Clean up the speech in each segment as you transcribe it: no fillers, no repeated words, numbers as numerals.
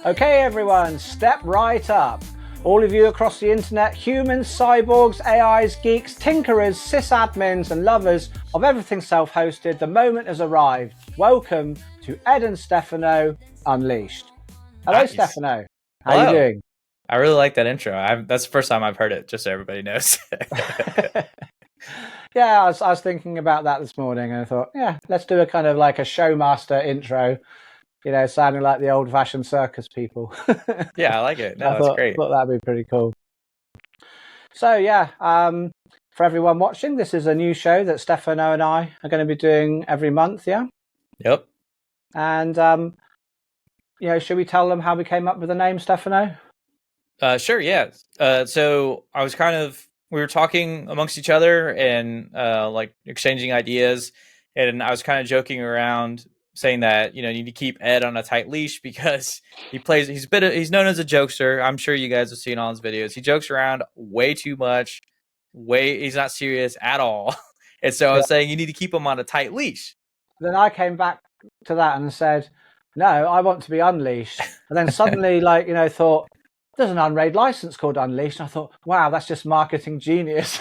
Okay everyone, step right up. All of you across the internet, humans, cyborgs, AIs, geeks, tinkerers, sysadmins and lovers of everything self-hosted, the moment has arrived. Welcome to Ed and Stefano Unleashed. Hello Nice. Stefano, how Hello. are you doing? I really like that intro. That's the first time I've heard it, just so everybody knows. Yeah, I was thinking about that this morning and I thought, yeah, let's do a kind of like a showmaster intro, you know, sounding like the old-fashioned circus people. Yeah, I like it. No, I that's great. thought that'd be pretty cool. So yeah, for everyone watching, this is a new show that Stefano and I are going to be doing every month, yeah? Yep. And, you know, should we tell them how we came up with the name, Stefano? Sure, yeah. So I was we were talking amongst each other and like exchanging ideas, and I was kind of joking around saying that, you need to keep Ed on a tight leash because he's known as a jokester. I'm sure you guys have seen all his videos. He jokes around way too much. He's not serious at all. And so I was saying you need to keep him on a tight leash. Then I came back to that and said, no, I want to be unleashed. And then suddenly, like, thought, there's an Unraid license called Unleashed. And I thought, wow, that's just marketing genius.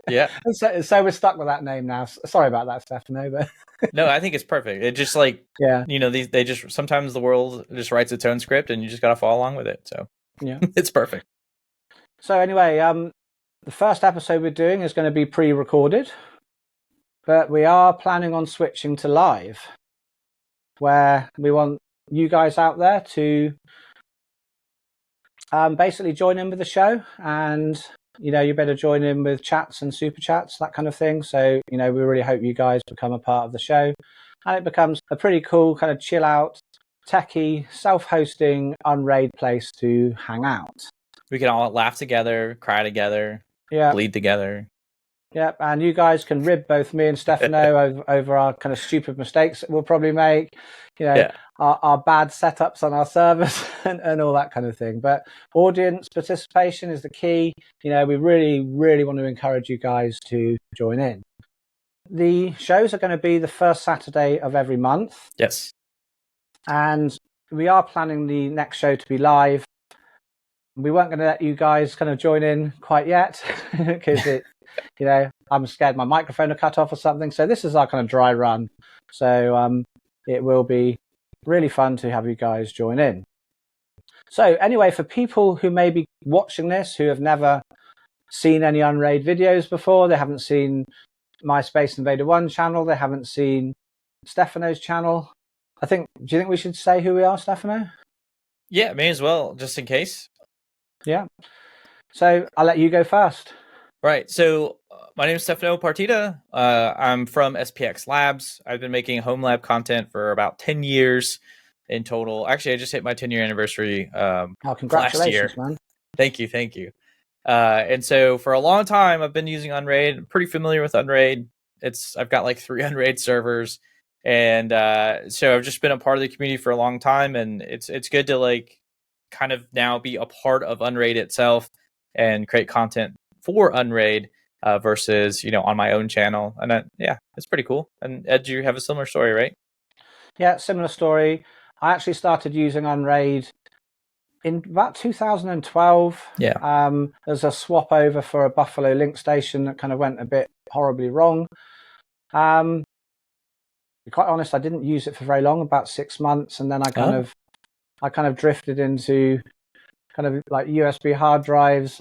Yeah. And so we're stuck with that name now. Sorry about that, Stefano. But no, I think it's perfect. It just they just sometimes the world just writes its own script and you just got to follow along with it. So yeah, it's perfect. So anyway, the first episode we're doing is going to be pre-recorded, but we are planning on switching to live, where we want you guys out there to basically join in with the show, and you better join in with chats and super chats, that kind of thing. So we really hope you guys become a part of the show, and it becomes a pretty cool kind of chill out, techie, self-hosting Unraid place to hang out. We can all laugh together, cry together, bleed together. Yep, and you guys can rib both me and Stefano over our kind of stupid mistakes that we'll probably make, our bad setups on our servers and all that kind of thing. But audience participation is the key. We really, really want to encourage you guys to join in. The shows are going to be the first Saturday of every month. Yes. And we are planning the next show to be live. We weren't going to let you guys kind of join in quite yet because I'm scared my microphone will cut off or something. So this is our kind of dry run. So it will be really fun to have you guys join in. So anyway, for people who may be watching this, who have never seen any Unraid videos before, they haven't seen my Space Invader 1 channel, they haven't seen Stefano's channel. Do you think we should say who we are, Stefano? Yeah, may as well, just in case. Yeah. So I'll let you go first. Right. So my name is Stefano Partita. I'm from SPX Labs. I've been making homelab content for about 10 years in total. Actually, I just hit my 10-year anniversary congratulations, last year. Man. Thank you. And so for a long time, I've been using Unraid. I'm pretty familiar with Unraid. I've got like 3 Unraid servers. And so I've just been a part of the community for a long time. And it's good to like kind of now be a part of Unraid itself and create content for Unraid versus on my own channel. And it's pretty cool. And Ed, you have a similar story, right? Yeah, similar story. I actually started using Unraid in about 2012. Yeah. There's a swap over for a Buffalo link station that kind of went a bit horribly wrong. To be quite honest, I didn't use it for very long, about 6 months, and then I kind of drifted into kind of like USB hard drives,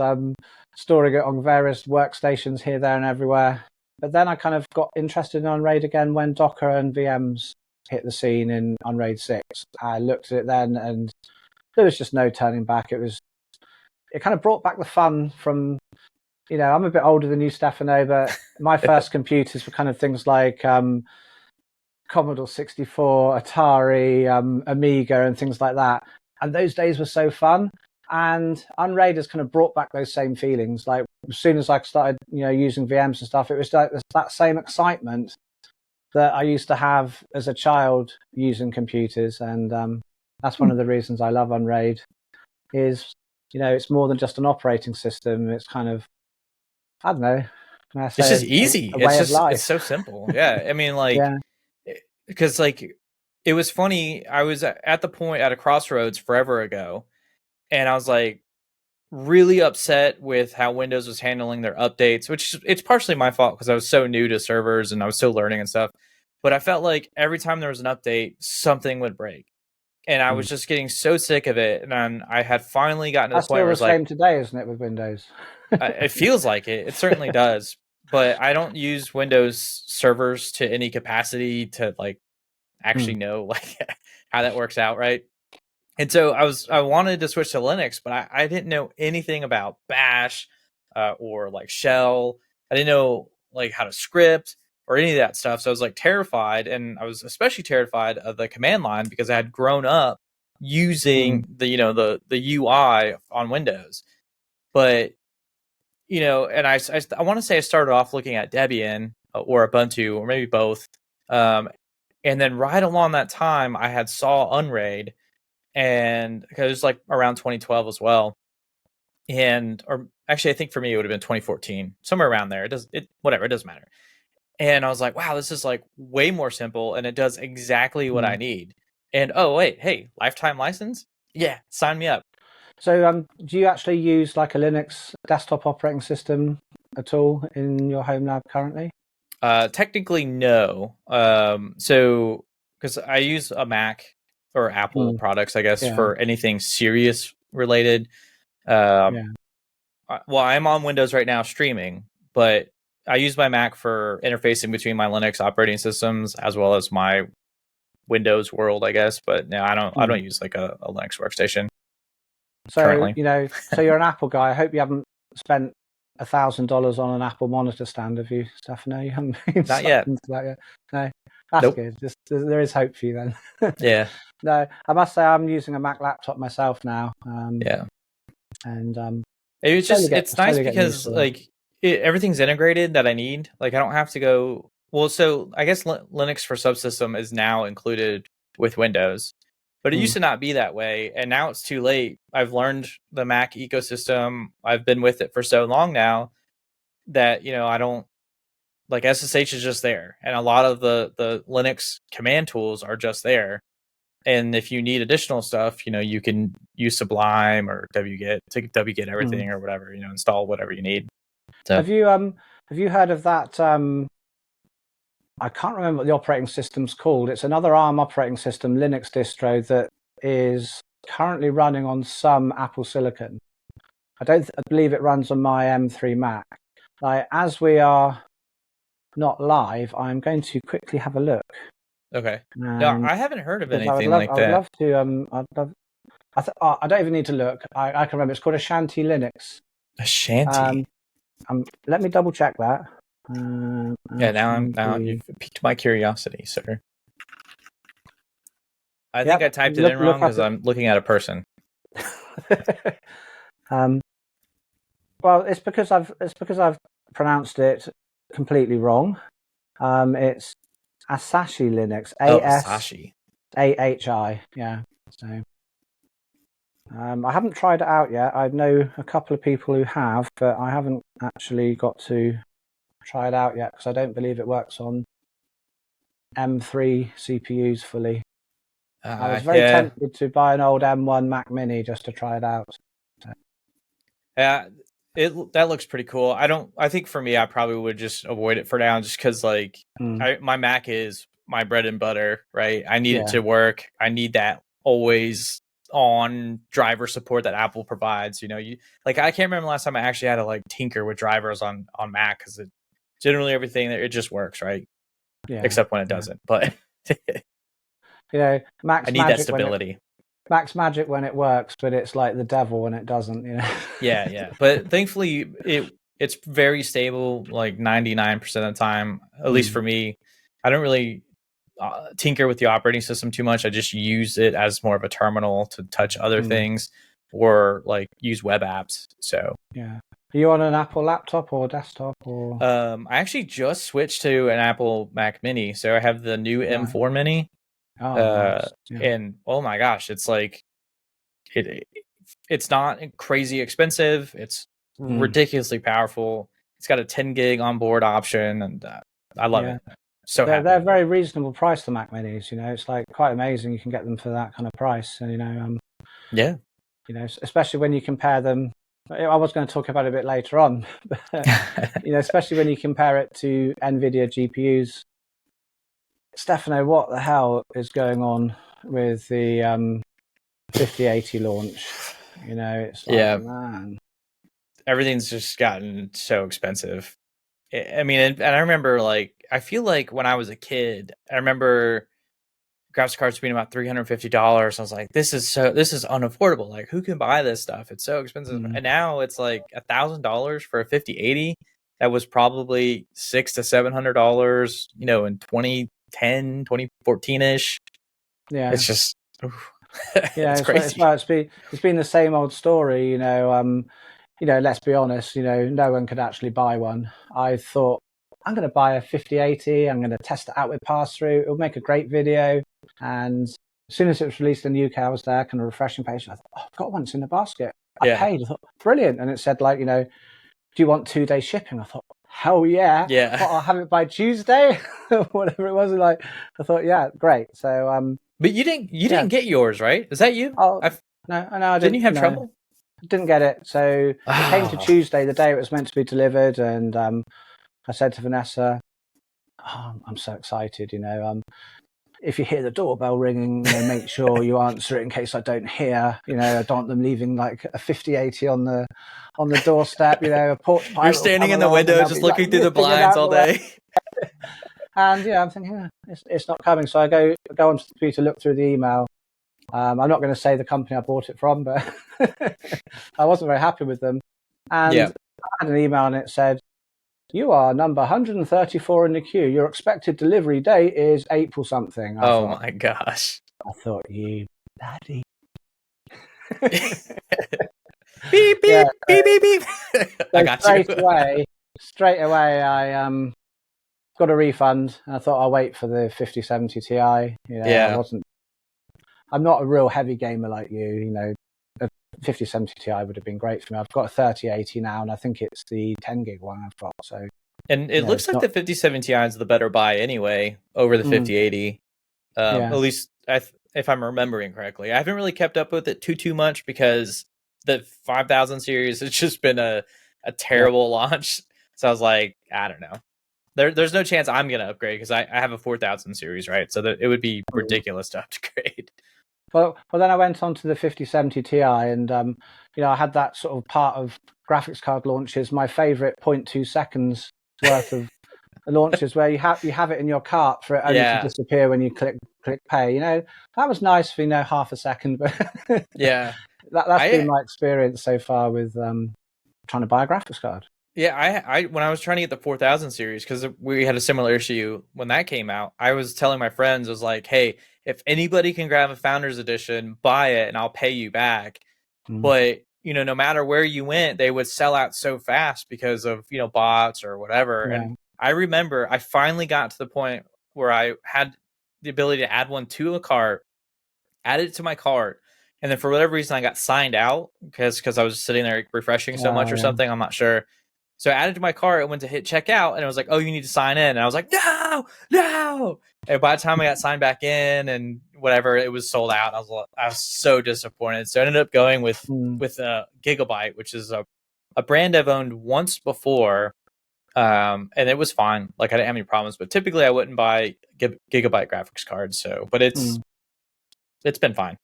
storing it on various workstations here, there, and everywhere. But then I kind of got interested in Unraid again when Docker and VMs hit the scene in Unraid 6. I looked at it then, and there was just no turning back. It kind of brought back the fun from, I'm a bit older than you, Stefano, but my first computers were kind of things like Commodore 64, Atari, Amiga, and things like that. And those days were so fun. And Unraid has kind of brought back those same feelings. Like as soon as I started, using VMs and stuff, it was like that same excitement that I used to have as a child using computers. And that's one of the reasons I love Unraid. Is it's more than just an operating system. It's kind of, I don't know. It's just easy. It's so simple. Yeah, I mean, like, because like it was funny. I was at the point at a crossroads forever ago, and I was like really upset with how Windows was handling their updates, which it's partially my fault because I was so new to servers and I was still learning and stuff. But I felt like every time there was an update, something would break. And I was just getting so sick of it. And I had finally gotten to the That's point still where the it's like, same today, isn't it, with Windows? it feels like it. It certainly does. But I don't use Windows servers to any capacity to like actually know like how that works out, right? And so I wanted to switch to Linux, but I didn't know anything about Bash or like Shell. I didn't know like how to script or any of that stuff. So I was like terrified, and I was especially terrified of the command line because I had grown up using the UI on Windows. But and I want to say I started off looking at Debian or Ubuntu or maybe both. And then right along that time, I had saw Unraid, and it was like around 2012 as well. And or actually, I think for me it would have been 2014, somewhere around there. It doesn't matter. And I was like, wow, this is like way more simple, and it does exactly what I need. And oh wait, hey, lifetime license? Yeah, sign me up. So, do you actually use like a Linux desktop operating system at all in your home lab currently? Technically, no. So because I use a Mac or Apple products, I guess, Yeah. for anything serious related. Well, I'm on Windows right now streaming, but I use my Mac for interfacing between my Linux operating systems as well as my Windows world, I guess. But no, I don't use like a Linux workstation. So currently. so you're an Apple guy. I hope you haven't spent $1,000 on an Apple monitor stand, have you, Stefano? You haven't been Not yet. into that yet. No, that's Nope. good. There is hope for you then. Yeah. No, I must say I'm using a Mac laptop myself now. Yeah. And it's nice because like everything's integrated that I need. Like I don't have to go. Well, so I guess Linux for subsystem is now included with Windows, but it used to not be that way, and now it's too late. I've learned the Mac ecosystem. I've been with it for so long now that I don't like SSH is just there, and a lot of the Linux command tools are just there. And if you need additional stuff, you can use Sublime or wget to wget everything or whatever, install whatever you need. So have you heard of that? I can't remember what the operating system's called. It's another ARM operating system, Linux distro that is currently running on some Apple Silicon. I believe it runs on my M3 Mac. Like, as we are not live, I'm going to quickly have a look. Okay. No, I haven't heard of anything like that. I would love to. I don't even need to look. I can remember. It's called Ashanti Linux. Ashanti. Let me double check that. Yeah, now you've piqued my curiosity, sir. I think I typed it in wrong because I'm looking at a person. Well, it's because I've pronounced it completely wrong. It's Asahi Linux. Asahi. AHI. Yeah. So I haven't tried it out yet. I know a couple of people who have, but I haven't actually got to try it out yet because I don't believe it works on M3 CPUs fully. I was very tempted to buy an old M1 Mac Mini just to try it out. So. Yeah, that looks pretty cool. I think for me, I probably would just avoid it for now, just because like my Mac is my bread and butter, right? I need it to work. I need that always on driver support that Apple provides. Like I can't remember the last time I actually had to like tinker with drivers on Mac because generally everything it just works, right? Yeah. Except when it doesn't, but. Mac's I need that stability. Mac's magic when it works, but it's like the devil when it doesn't. Yeah. But thankfully, it's very stable, like 99% of the time. At least for me, I don't really tinker with the operating system too much. I just use it as more of a terminal to touch other things or like use web apps. So yeah. Are you on an Apple laptop or desktop or? I actually just switched to an Apple Mac Mini, so I have the new M4 Mini. Oh, nice. And oh my gosh, it's like it's not crazy expensive. It's ridiculously powerful. It's got a 10 gig onboard option, and I love it. So happy they're with very reasonable price, the Mac Minis. You know, it's like quite amazing you can get them for that kind of price. And Yeah. Especially when you compare them. I was going to talk about it a bit later on, but especially when you compare it to NVIDIA GPUs. Stefano, what the hell is going on with the 5080 launch? It's like, man. Everything's just gotten so expensive. I mean, and I remember, like, I feel like when I was a kid, I remember graphics cards being about $350. I was like, this is unaffordable. Like, who can buy this stuff? It's so expensive. And now it's like $1,000 for a 5080 that was probably $600 to $700, in 2010, 2014 ish. Yeah, it's just yeah, it's crazy. It's been the same old story. Let's be honest. No one could actually buy one. I thought, I'm going to buy a 5080. I'm going to test it out with pass through. It'll make a great video. And as soon as it was released in the UK, I was there, kind of refreshing page. I thought, I've got one. It's in the basket. I paid. I thought, brilliant. And it said, like, do you want 2-day shipping? I thought, hell yeah. Yeah. I'll have it by Tuesday, whatever it was. Like, I thought, yeah, great. So, but you didn't get yours, right? Is that you? No, I didn't. Didn't you have trouble? Didn't get it. So it came to Tuesday, the day it was meant to be delivered, and I said to Vanessa, I'm so excited. If you hear the doorbell ringing, make sure you answer it in case I don't hear. I don't want them leaving like a 5080 on the doorstep. A porch pirate. You're standing in the window, just looking through the blinds all day. And I'm thinking, it's not coming. So I go onto the computer, look through the email. I'm not going to say the company I bought it from, but I wasn't very happy with them. And I had an email and it said, you are number 134 in the queue. Your expected delivery date is April something. My gosh. I thought, you daddy. Beep, beep, beep, beep, beep. I got Straight away, I got a refund. And I thought I'll wait for the 5070 Ti. I'm not a real heavy gamer like you. A 5070 Ti would have been great for me. I've got a 3080 now, and I think it's the 10 gig one I've got. So, and it looks like the 5070 Ti is the better buy anyway over the 5080. At least if I'm remembering correctly. I haven't really kept up with it too much because the 5000 series has just been a terrible launch. So I was like, I don't know. There's no chance I'm gonna upgrade because I have a 4000 series, right? So that it would be ridiculous to upgrade. Well, then I went on to the 5070 Ti, and I had that sort of part of graphics card launches. My favorite 0.2 seconds worth of launches where you have it in your cart for it only to disappear when you click pay. That was nice for half a second, but that's been my experience so far with trying to buy a graphics card. Yeah, I when I was trying to get the 4000 series, because we had a similar issue when that came out, I was telling my friends, I was like, hey, if anybody can grab a Founders Edition, buy it and I'll pay you back. But, no matter where you went, they would sell out so fast because of, bots or whatever. Yeah. And I remember I finally got to the point where I had the ability to add one to a cart, added it to my cart. And then for whatever reason, I got signed out because I was sitting there refreshing so much or something. I'm not sure. So I added to my cart and went to hit checkout, and it was like, oh, you need to sign in. And I was like, no. And by the time I got signed back in and whatever, it was sold out. I was so disappointed. So I ended up going with Gigabyte, which is a brand I've owned once before. And it was fine. Like, I didn't have any problems, but typically I wouldn't buy Gigabyte graphics cards. So, but it's been fine.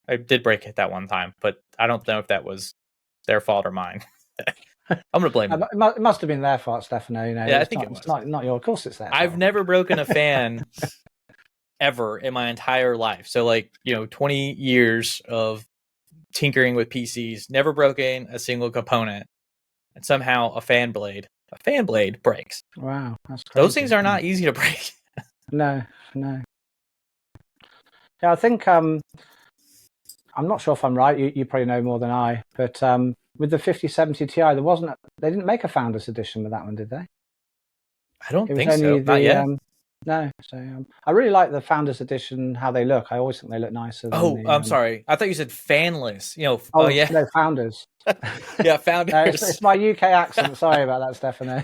I did break it that one time, but I don't know if that was their fault or mine. I'm gonna blame them. It must have been their fault, Stefano. I think it was. It's not your. Of course, it's their fault. I've never broken a fan ever in my entire life. So, 20 years of tinkering with PCs, never broken a single component, and somehow a fan blade breaks. Wow, that's crazy. Those things are not easy to break. No. Yeah, I think I'm not sure if I'm right. You probably know more than I, but with the 5070 Ti, they didn't make a Founders Edition with that one, did they? I don't think so. Not yet. No, so I really like the Founders Edition. How they look, I always think they look nicer than Oh, the. I'm sorry. I thought you said fanless. Oh Oh yeah, no, Founders. yeah, No, founders. it's my UK accent. Sorry about that, Stefano.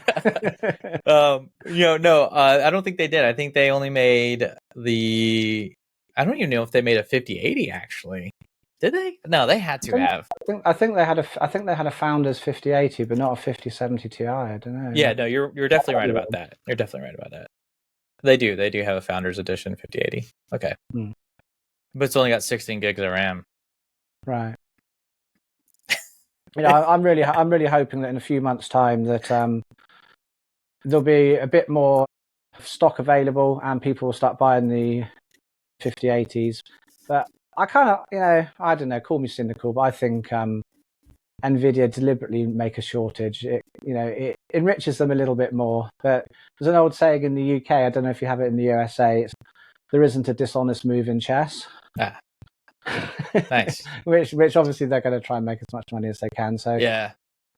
No, I don't think they did. I think they only made the. I don't even know if they made a 5080 actually. Did they? No, they had to have. I think they had a Founders 5080, but not a 5070 Ti. I don't know. Yeah, no, you're definitely right about that. You're definitely right about that. They do have a Founders Edition 5080. Okay, but it's only got 16 gigs of RAM. Right. I'm really hoping that in a few months' time that there'll be a bit more stock available and people will start buying the 5080s. But I kind of, I don't know, call me cynical, but I think Nvidia deliberately make a shortage. It enriches them a little bit more. But there's an old saying in the UK, I don't know if you have it in the USA, there isn't a dishonest move in chess. Ah, nice. which obviously they're going to try and make as much money as they can. So yeah.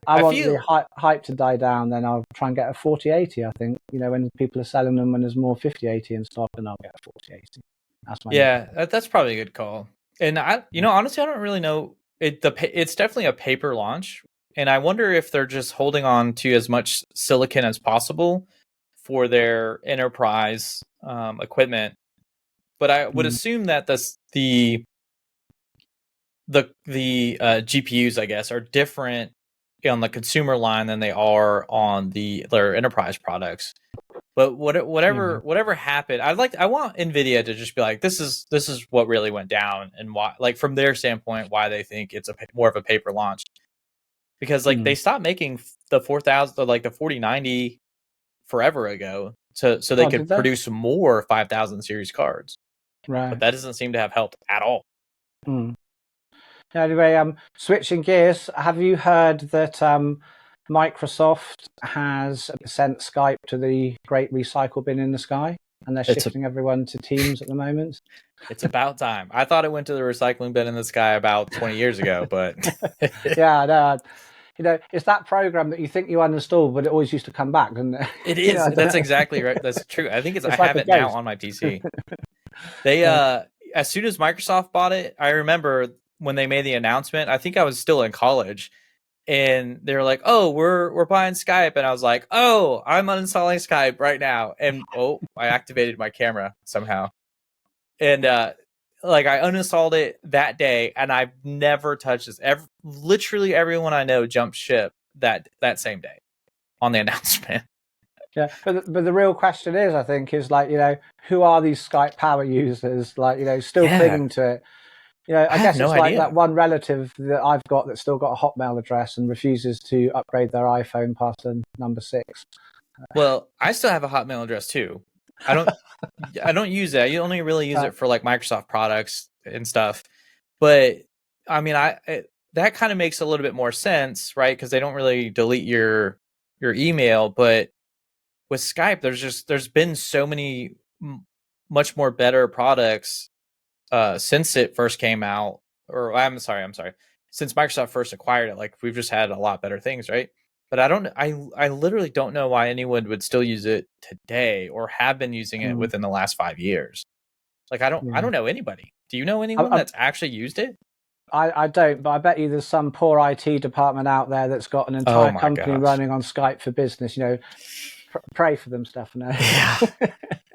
I want the hype to die down, then I'll try and get a 4080. I think, when people are selling them, when there's more 5080 in stock, and I'll get a 4080. That's my that's probably a good call. And honestly, I don't really know. It's definitely a paper launch, and I wonder if they're just holding on to as much silicon as possible for their enterprise equipment. But I would assume that the GPUs, I guess, are different on the consumer line than they are on their enterprise products. But whatever happened, I want Nvidia to just be like, this is what really went down, and why, like from their standpoint, why they think it's more of a paper launch, because like they stopped making the 4000, like the 4090 forever ago, so they could produce more 5000 series cards. Right. But that doesn't seem to have helped at all. Anyway, switching gears, have you heard that Microsoft has sent Skype to the great recycle bin in the sky, and they're shifting everyone to Teams at the moment? It's about time. I thought it went to the recycling bin in the sky about 20 years ago, but yeah, no. It's that program that you think you uninstalled, but it always used to come back, doesn't it? It is. That's exactly right. That's true. I think I have it now on my PC. They as soon as Microsoft bought it, I remember when they made the announcement, I think I was still in college, and they were like, "Oh, we're buying Skype," and I was like, "Oh, I'm uninstalling Skype right now," and I activated my camera somehow, and like I uninstalled it that day, and I've never touched this. Literally everyone I know jumped ship that same day on the announcement. Yeah, but the real question is, I think, is like, who are these Skype power users? Like, still clinging to it. I guess it's like that one relative that I've got that's still got a Hotmail address and refuses to upgrade their iPhone past the number 6. Well, I still have a Hotmail address too. I don't use that. You only really use it for like Microsoft products and stuff. But I mean, that kind of makes a little bit more sense, right? Because they don't really delete your email. But with Skype, there's been so many much more better products since it first came out. Or I'm sorry, since Microsoft first acquired it, like we've just had a lot better things, right? But I literally don't know why anyone would still use it today or have been using it within the last 5 years. Like I don't know anybody. Do you know anyone that's actually used it? I don't, but I bet you there's some poor IT department out there that's got an entire company running on Skype for Business. Pray for them, Stefano.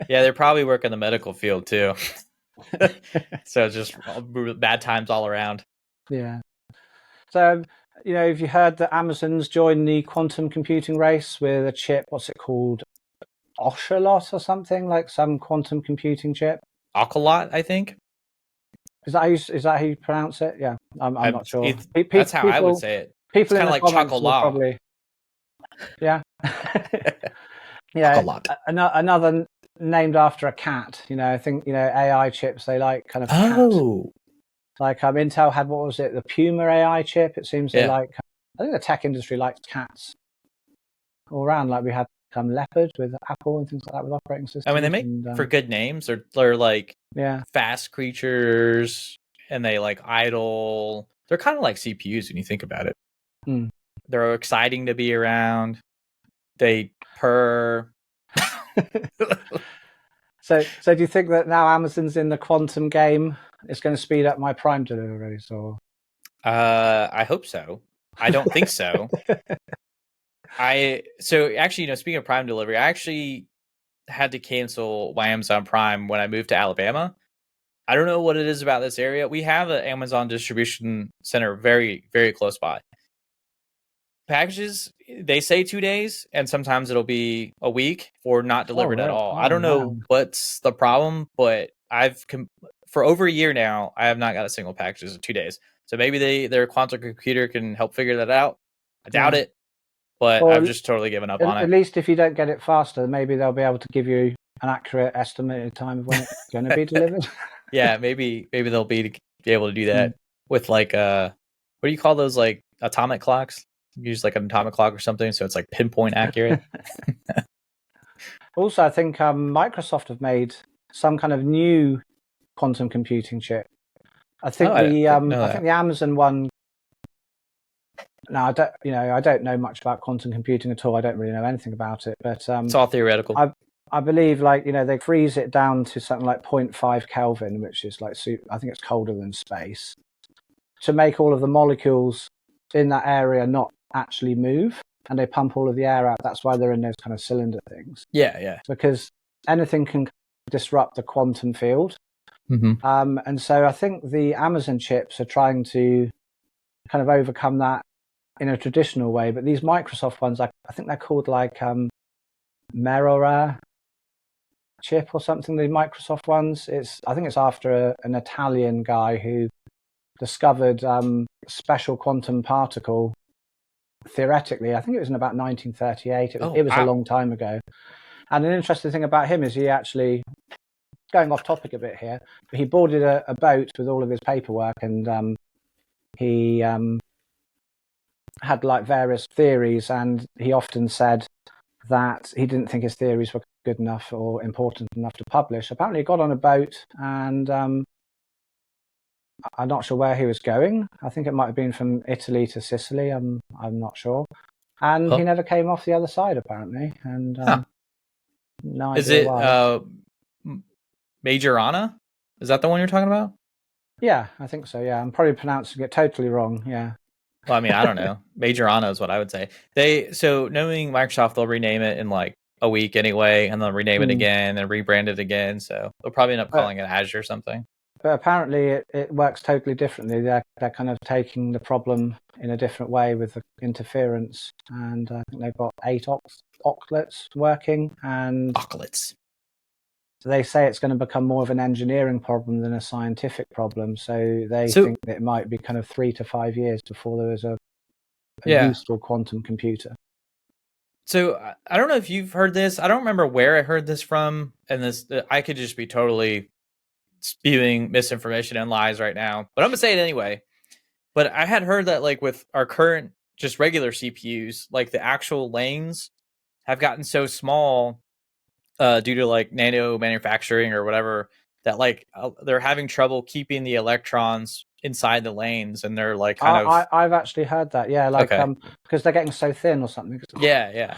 Yeah, they probably work in the medical field too. So just bad times all around. Yeah. So, have you heard that Amazon's joined the quantum computing race with a chip? What's it called? Ocelot or something, like some quantum computing chip? Ocelot, I think. Is that how you pronounce it? Yeah, I'm not sure. That's how I would say it. People kind in of the like comments chocolat. Probably. Yeah. Yeah. Another named after a cat. I think AI chips. They like kind of. Oh. Like Intel had, what was it? The Puma AI chip. It seems they like. I think the tech industry likes cats all around. Like we had Leopard with Apple and things like that with operating systems. I mean, they make for good names. They're like fast creatures, and they like idle. They're kind of like CPUs when you think about it. They're exciting to be around. They purr. So do you think that now Amazon's in the quantum game, it's going to speed up my Prime deliveries, or? I hope so. I don't think so. So actually, speaking of Prime delivery, I actually had to cancel my Amazon Prime when I moved to Alabama. I don't know what it is about this area. We have an Amazon distribution center very, very close by. Packages, they say 2 days, and sometimes it'll be a week or not delivered at all. I don't know what's the problem, but for over a year now, I have not got a single package in 2 days. So maybe their quantum computer can help figure that out. I doubt it, but I've just totally given up on it. At least if you don't get it faster, maybe they'll be able to give you an accurate estimated time of when it's going to be delivered. Yeah, maybe they'll be able to do that with like what do you call those, like atomic clocks? Use like an atomic clock or something, so it's like pinpoint accurate. Also, I think Microsoft have made some kind of new quantum computing chip. I think I think the Amazon one. Now I don't know much about quantum computing at all. I don't really know anything about it, but it's all theoretical. I believe they freeze it down to something like 0.5 Kelvin, which is like, I think it's colder than space, to make all of the molecules in that area not actually move, and they pump all of the air out. That's why they're in those kind of cylinder things. Yeah. Because anything can disrupt the quantum field. Mm-hmm. And so I think the Amazon chips are trying to kind of overcome that in a traditional way. But these Microsoft ones, I think they're called like Merora chip or something. The Microsoft ones. I think it's after an Italian guy who discovered special quantum particle. Theoretically, I think it was in about 1938. It was a long time ago. And an interesting thing about him is he actually, going off topic a bit here, but he boarded a boat with all of his paperwork, and he had like various theories, and he often said that he didn't think his theories were good enough or important enough to publish. Apparently, he got on a boat, and I'm not sure where he was going. I think it might have been from Italy to Sicily. I'm not sure. And he never came off the other side, apparently. And no idea is it why. Majorana? Is that the one you're talking about? Yeah, I think so. Yeah, I'm probably pronouncing it totally wrong. Yeah. Well, I mean, I don't know. Majorana is what I would say. So knowing Microsoft, they'll rename it in like a week anyway, and they'll rename it again and rebrand it again. So they'll probably end up calling it Azure or something. But apparently it works totally differently. They're kind of taking the problem in a different way with the interference, and I think they've got 8 octlets working, and octlets. So they say it's going to become more of an engineering problem than a scientific problem. So they think that it might be kind of 3 to 5 years before there is a useful quantum computer. So I don't know if you've heard this. I don't remember where I heard this from, and I could just be totally spewing misinformation and lies right now, but I'm gonna say it anyway. But I had heard that like with our current just regular CPUs, like the actual lanes have gotten so small due to like nano manufacturing or whatever, that like they're having trouble keeping the electrons inside the lanes, and they're like kind of. I've actually heard that, yeah, like because they're getting so thin or something. Yeah.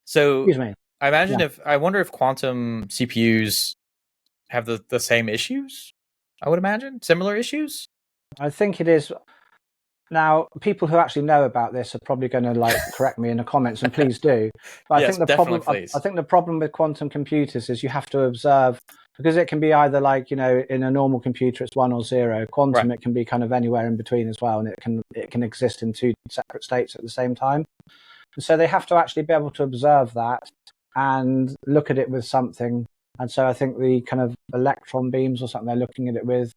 So excuse me. I wonder if quantum CPUs have the same issues. I would imagine similar issues. I think it is. Now, people who actually know about this are probably going to like correct me in the comments, and please do. But I think the problem with quantum computers is you have to observe, because it can be either like, in a normal computer it's 1 or 0. Quantum, It can be kind of anywhere in between as well, and it can exist in 2 separate states at the same time. And so they have to actually be able to observe that and look at it with something. And so I think the kind of electron beams or something they're looking at it with,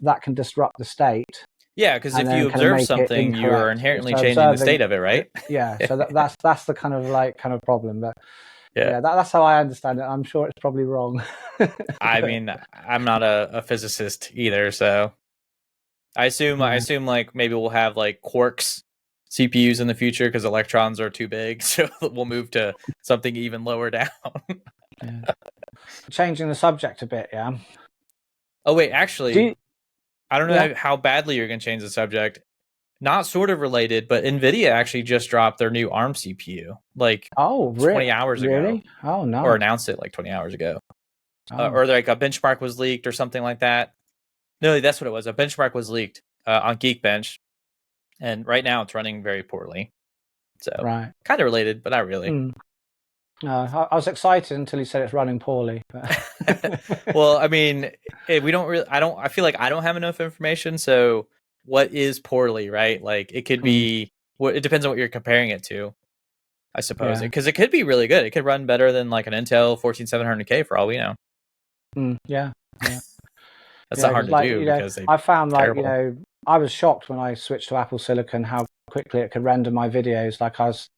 that can disrupt the state. Yeah, because if you observe something, you are inherently changing the state of it, right? Yeah, so that's the kind of problem. But yeah, that's how I understand it. I'm sure it's probably wrong. I mean, I'm not a physicist either, so I assume like maybe we'll have like quarks CPUs in the future because electrons are too big, so we'll move to something even lower down. Changing the subject a bit, yeah. Oh wait, actually, I don't know how badly you're going to change the subject. not sort of related, but NVIDIA actually just dropped their new ARM CPU like 20 hours ago. Oh, no. Or announced it like 20 hours ago. Oh. Or like a benchmark was leaked or something like that. No, that's what it was. A benchmark was leaked on Geekbench. And right now it's running very poorly. So kind of related, but not really. I was excited until he said it's running poorly. But... Well, I mean, we don't really. I feel like I don't have enough information. So, what is poorly, right? Like, it could be. It depends on what you're comparing it to, I suppose. Because it could be really good. It could run better than like an Intel 14700K for all we know. Yeah. That's not hard to do because I found terrible. I was shocked when I switched to Apple Silicon how quickly it could render my videos. Like I was.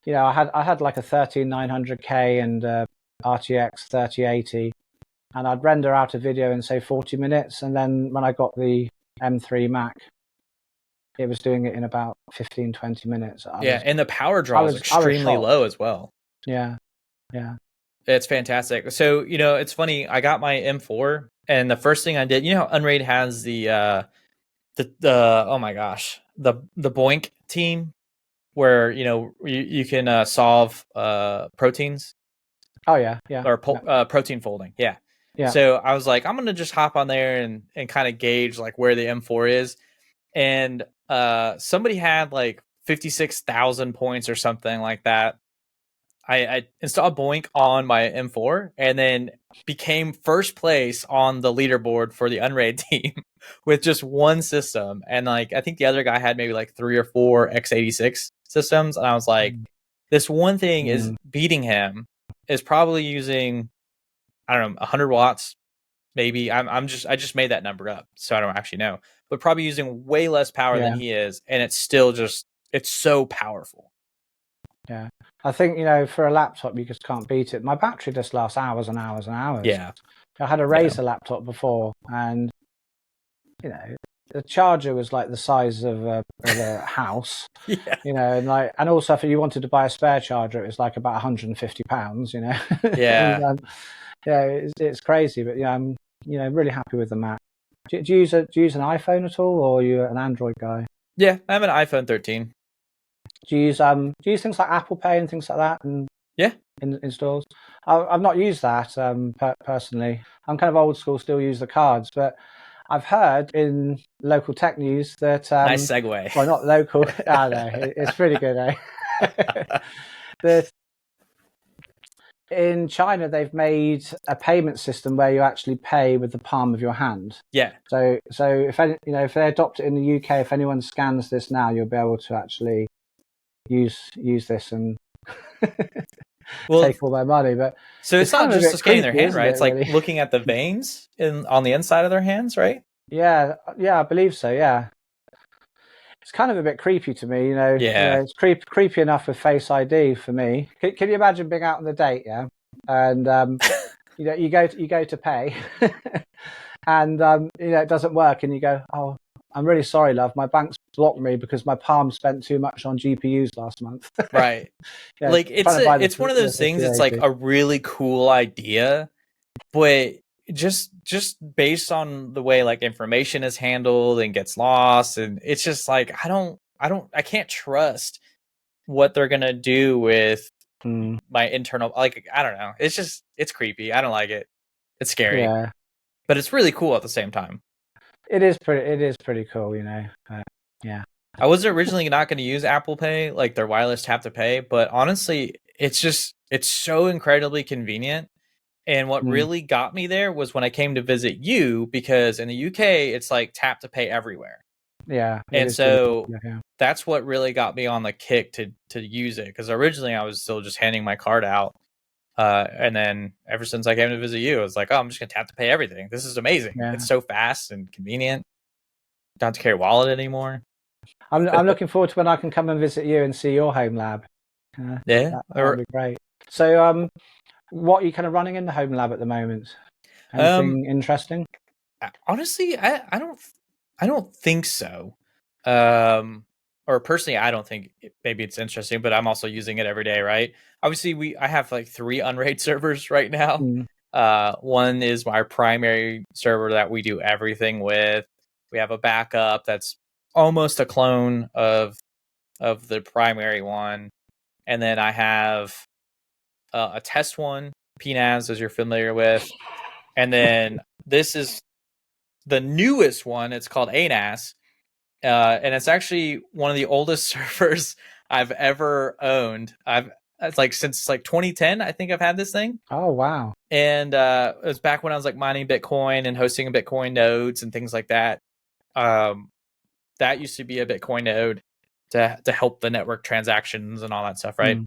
I had like a 13900K and RTX 3080, and I'd render out a video in say 40 minutes, and then when I got the M3 Mac, it was doing it in about 15-20 minutes. And the power draw is extremely low as well. Yeah. It's fantastic. So, it's funny. I got my M4, and the first thing I did, how Unraid has the oh my gosh, the Boink team, where you can solve proteins. Oh yeah. Or protein folding. Yeah. So I was like, I'm gonna just hop on there and kind of gauge like where the M4 is, and somebody had like 56,000 points or something like that. I installed Boink on my M4 and then became first place on the leaderboard for the Unraid team with just one system. And like, I think the other guy had maybe like 3 or 4 x86 systems. And I was like, this one thing is beating him, is probably using, I don't know, 100 watts. Maybe I just made that number up, so I don't actually know, but probably using way less power than he is. And it's still it's so powerful. Yeah. I think, for a laptop, you just can't beat it. My battery just lasts hours and hours and hours. Yeah. I had a Razer laptop before, and, the charger was like the size of a house. And also if you wanted to buy a spare charger, it was like about £150, Yeah. And, it's crazy, but I'm, really happy with the Mac. Do you use an iPhone at all, or are you an Android guy? Yeah, I have an iPhone 13. Do you use things like Apple Pay and things like that? And in stores, I've not used that personally. I'm kind of old school, still use the cards, but I've heard in local tech news that nice segue. Well, not local. I know it's pretty good, eh? That in China they've made a payment system where you actually pay with the palm of your hand. Yeah. So if if they adopt it in the UK, if anyone scans this now, you'll be able to actually use this and take all their money. But so it's not just scanning their hand, right? It's like really looking at the veins on the inside of their hands, right? Yeah, I believe so. Yeah, it's kind of a bit creepy to me, Yeah, it's creepy enough with Face ID for me. Can you imagine being out on the date, yeah, and you go to pay, and it doesn't work, and you go, oh, I'm really sorry, love. My bank's blocked me because my palm spent too much on GPUs last month. Right. Like it's one of those things. It's like a really cool idea, but just based on the way like information is handled and gets lost, and it's just like I can't trust what they're gonna do with my internal. Like I don't know. It's creepy. I don't like it. It's scary. Yeah. But it's really cool at the same time. It is pretty cool, yeah. I was originally not going to use Apple Pay, like their wireless tap to pay, but honestly, it's so incredibly convenient. And what really got me there was when I came to visit you, because in the UK, it's like tap to pay everywhere. Yeah. And so that's what really got me on the kick to use it. Because originally I was still just handing my card out. And then ever since I came to visit you, I was like, oh, I'm just going to tap to pay everything. This is amazing. Yeah. It's so fast and convenient. Don't have to carry a wallet anymore. I'm looking forward to when I can come and visit you and see your home lab. Yeah. That would be great. So, what are you kind of running in the home lab at the moment? Anything interesting? Honestly, I don't think so. Or personally, I don't think maybe it's interesting, but I'm also using it every day, right? Obviously, I have like 3 Unraid servers right now. One is my primary server that we do everything with. We have a backup that's almost a clone of the primary one, and then I have a test one, PNAS, as you're familiar with, and then this is the newest one. It's called ANAS, and it's actually one of the oldest servers I've ever owned. It's like since like 2010, I think I've had this thing. Oh wow! And it was back when I was like mining Bitcoin and hosting Bitcoin nodes and things like that. That used to be a Bitcoin node to help the network transactions and all that stuff, right?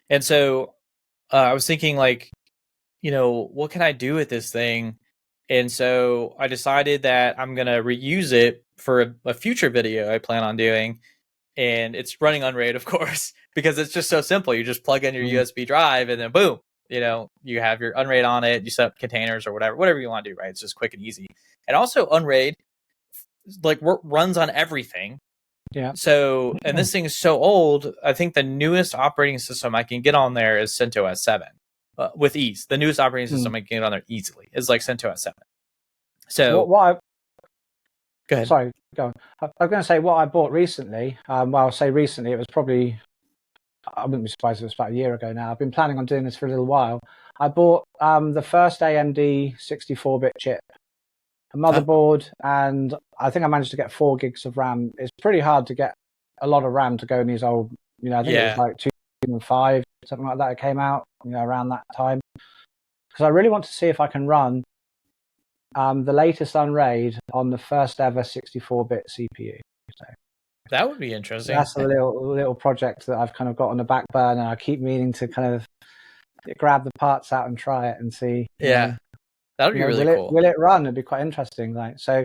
And so I was thinking, like, what can I do with this thing? And so I decided that I'm gonna reuse it for a future video I plan on doing. And it's running Unraid, of course, because it's just so simple. You just plug in your USB drive and then boom, you have your Unraid on it. You set up containers or whatever you want to do, right? It's just quick and easy. And also Unraid, like, runs on everything. Yeah. So, and this thing is so old. I think the newest operating system I can get on there is CentOS 7 with ease. The newest operating system I can get on there easily is like CentOS 7. So, go ahead. Sorry, go on. I was going to say what I bought recently. Well, I'll say recently. It was probably, I wouldn't be surprised if it was about a year ago now. I've been planning on doing this for a little while. I bought the first AMD 64-bit chip, a motherboard, and I think I managed to get 4 gigs of RAM. It's pretty hard to get a lot of RAM to go in these old, I think it was like 2005, something like that. It came out, around that time. Because I really want to see if I can run the latest Unraid on the first ever 64-bit CPU. So that would be interesting. That's a little project that I've kind of got on the back burner. I keep meaning to kind of grab the parts out and try it and see. Yeah, that would be really cool. Will it run? It'd be quite interesting. So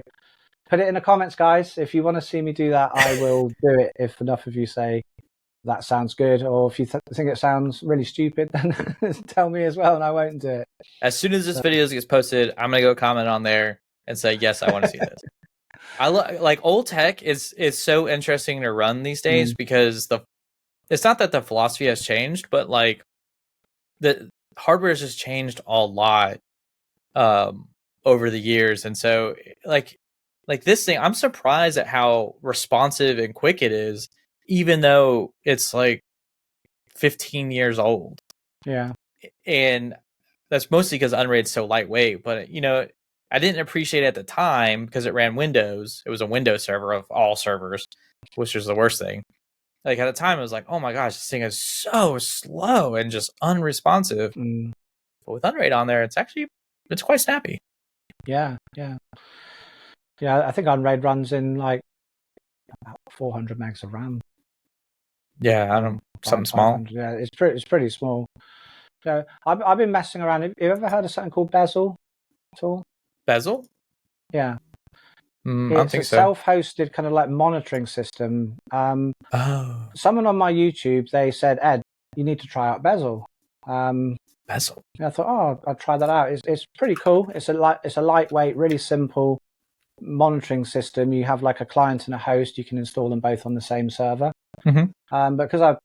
put it in the comments, guys. If you want to see me do that, I will do it if enough of you say that sounds good, or if you think it sounds really stupid, then tell me as well and I won't do it. As soon as this video gets posted, I'm gonna go comment on there and say, yes, I want to see this. I like old tech is so interesting to run these days because it's not that the philosophy has changed, but like the hardware has just changed a lot over the years. And so like this thing, I'm surprised at how responsive and quick it is, even though it's like 15 years old. Yeah. And that's mostly because Unraid's so lightweight. But, I didn't appreciate it at the time because it ran Windows. It was a Windows server of all servers, which was the worst thing. Like at the time, it was like, oh my gosh, this thing is so slow and just unresponsive. But with Unraid on there, it's quite snappy. Yeah. I think Unraid runs in like about 400 megs of RAM. Yeah, I don't know, something small. Yeah, it's pretty small. So I've been messing around. Have you ever heard of something called Bezel at all? Bezel? Yeah. I don't think so. It's a self-hosted kind of like monitoring system. Someone on my YouTube, they said, Ed, you need to try out Bezel. Bezel. I thought, I'll try that out. It's pretty cool. It's a lightweight, really simple monitoring system. You have like a client and a host. You can install them both on the same server. But because I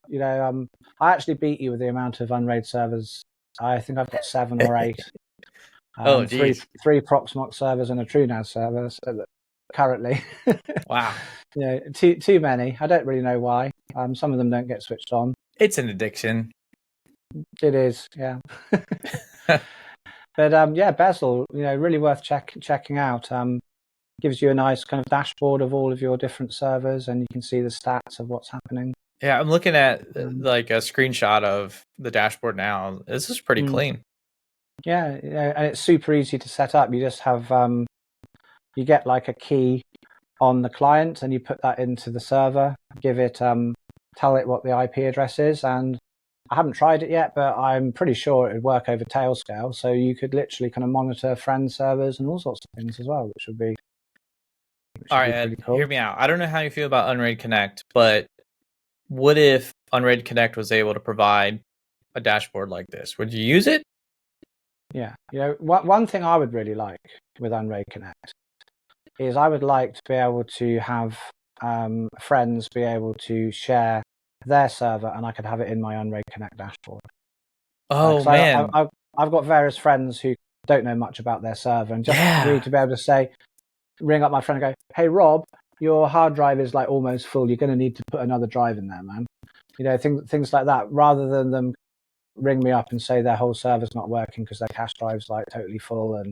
actually beat you with the amount of Unraid servers. I think I've got 7 or 8. Three Proxmox servers and a TrueNAS server currently. Wow. Too many. I don't really know why. Some of them don't get switched on. It's an addiction. It is, yeah. But Bezel, really worth checking out. Gives you a nice kind of dashboard of all of your different servers, and you can see the stats of what's happening. Yeah, I'm looking at like a screenshot of the dashboard now. This is pretty clean. Yeah, and it's super easy to set up. You just have you get like a key on the client, and you put that into the server. Give it tell it what the IP address is, and I haven't tried it yet, but I'm pretty sure it would work over Tailscale. So you could literally kind of monitor friend servers and all sorts of things as well, which would be. All right, Ed, cool. Hear me out. I don't know how you feel about Unraid Connect, but what if Unraid Connect was able to provide a dashboard like this? Would you use it? Yeah. One thing I would really like with Unraid Connect is I would like to be able to have friends be able to share their server, and I could have it in my Unraid Connect dashboard. Oh, man. I've got various friends who don't know much about their server, and just really to be able to say, ring up my friend and go, hey, Rob, your hard drive is like almost full, you're going to need to put another drive in there, man. You know, things like that, rather than them ring me up and say their whole server's not working because their cache drive's like totally full and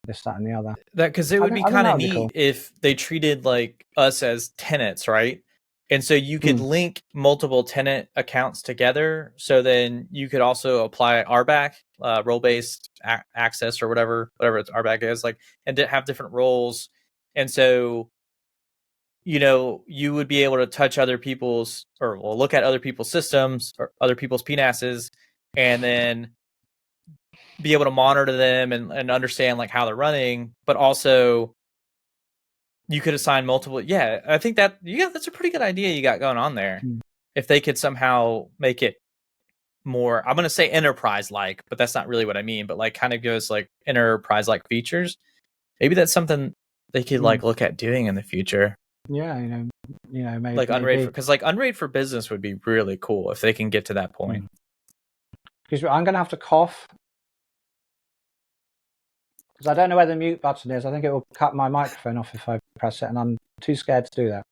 this, that, and the other. That because it would be kind of neat if they treated like us as tenants, right? And so you could link multiple tenant accounts together. So then you could also apply RBAC, role-based access, or whatever its RBAC is, like, and have different roles. And so, you know, you would be able to touch other people's, or look at other people's systems or other people's PNASs, and then be able to monitor them and understand like how they're running, but also you could assign multiple. Yeah, I think that's a pretty good idea you got going on there. If they could somehow make it more, I'm going to say enterprise-like, but that's not really what I mean, but like kind of goes like enterprise-like features. Maybe that's something they could like look at doing in the future. Yeah, you know, maybe like Unraid, because like Unraid for Business would be really cool if they can get to that point. Because I'm going to have to cough. Because I don't know where the mute button is. I think it will cut my microphone off if I press it, and I'm too scared to do that.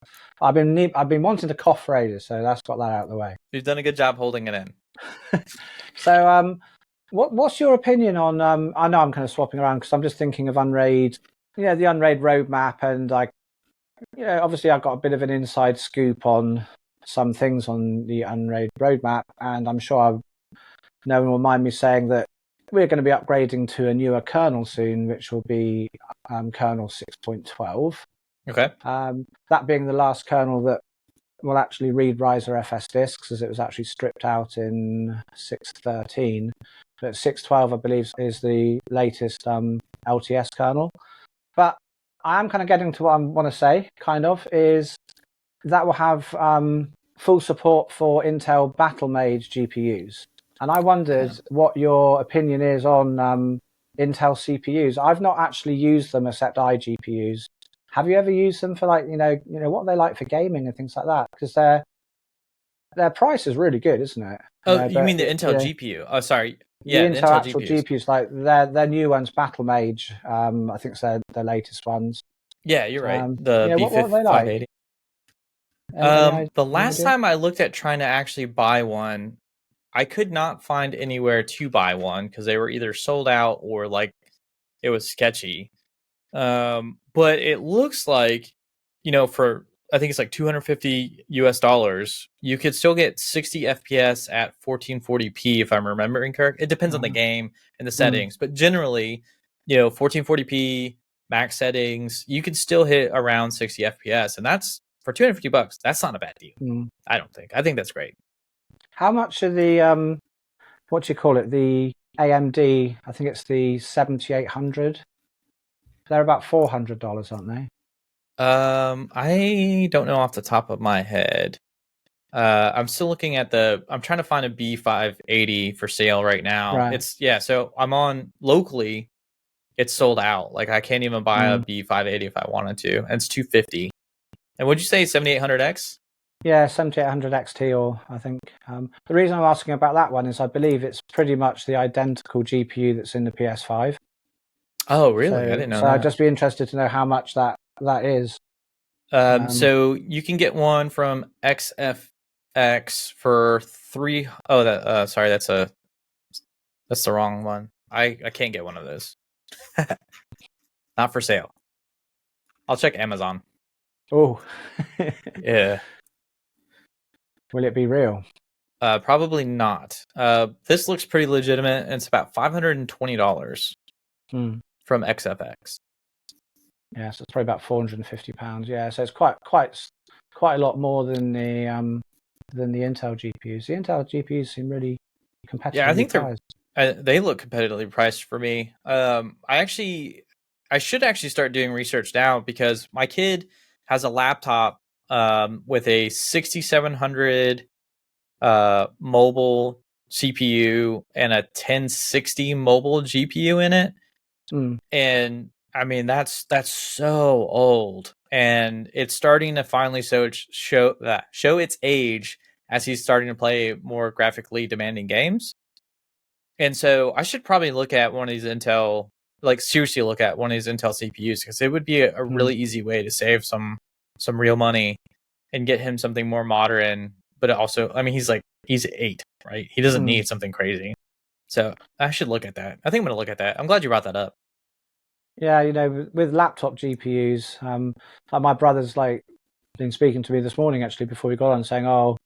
I've been wanting to cough for ages, so that's got that out of the way. You've done a good job holding it in. So, what's your opinion on? I know I'm kind of swapping around because I'm just thinking of Unraid. Yeah, the Unraid roadmap, and like, you know, obviously I've got a bit of an inside scoop on some things on the Unraid roadmap, and I'm sure no one will mind me saying that we're going to be upgrading to a newer kernel soon, which will be kernel 6.12. Okay. That being the last kernel that will actually read riser FS disks, as it was actually stripped out in 6.13. But 6.12, I believe, is the latest LTS kernel. But I am kind of getting to what I want to say, kind of, is that will have full support for Intel Battlemage GPUs. And I wondered what your opinion is on Intel CPUs. I've not actually used them except iGPUs. Have you ever used them for like, you know, what are they like for gaming and things like that? Because their price is really good, isn't it? Oh, you mean the Intel GPU? Oh, sorry. Yeah, the Intel actual GPUs, like their new ones, Battlemage. I think it's their latest ones. Yeah, you're right. The what are they like? The last time I looked at trying to actually buy one, I could not find anywhere to buy one because they were either sold out or like it was sketchy. But it looks like, you know, for I think it's like $250, you could still get 60 FPS at 1440p if I'm remembering correct. It depends on the game and the settings, but generally, you know, 1440p max settings, you can still hit around 60 FPS, and that's for $250. That's not a bad deal. I don't think. I think that's great. How much are the what do you call it? The AMD, I think it's the 7800. They're about $400, aren't they? I don't know off the top of my head. I'm still looking at I'm trying to find a B580 for sale right now. Right. So I'm on locally, it's sold out. Like I can't even buy a B580 if I wanted to. And it's $250. And would you say 7800X? Yeah, 7800 XT, or I think. The reason I'm asking about that one is I believe it's pretty much the identical GPU that's in the PS5. Oh, really? I didn't know that. I'd just be interested to know how much that is. So you can get one from XFX for three. Oh, sorry, that's the wrong one. I can't get one of those. Not for sale. I'll check Amazon. Oh, yeah. Will it be real? Probably not. This looks pretty legitimate, and it's about $520 from XFX. Yeah, so it's probably about £450. Yeah, so it's quite a lot more than the Intel GPUs. The Intel GPUs seem really competitively Yeah, I think priced. they look competitively priced for me. I should actually start doing research now because my kid has a laptop with a 6700 mobile CPU and a 1060 mobile GPU in it. And I mean that's so old, and it's starting to finally show its age as he's starting to play more graphically demanding games. And so I should probably look at one of these seriously look at one of these Intel CPUs, because it would be a really easy way to save some some real money and get him something more modern. But also, I mean, he's 8, right? He doesn't need something crazy. So I should look at that. I think I'm gonna look at that. I'm glad you brought that up. Yeah, with laptop GPUs, like my brother's like been speaking to me this morning actually before we got on, saying, "Oh,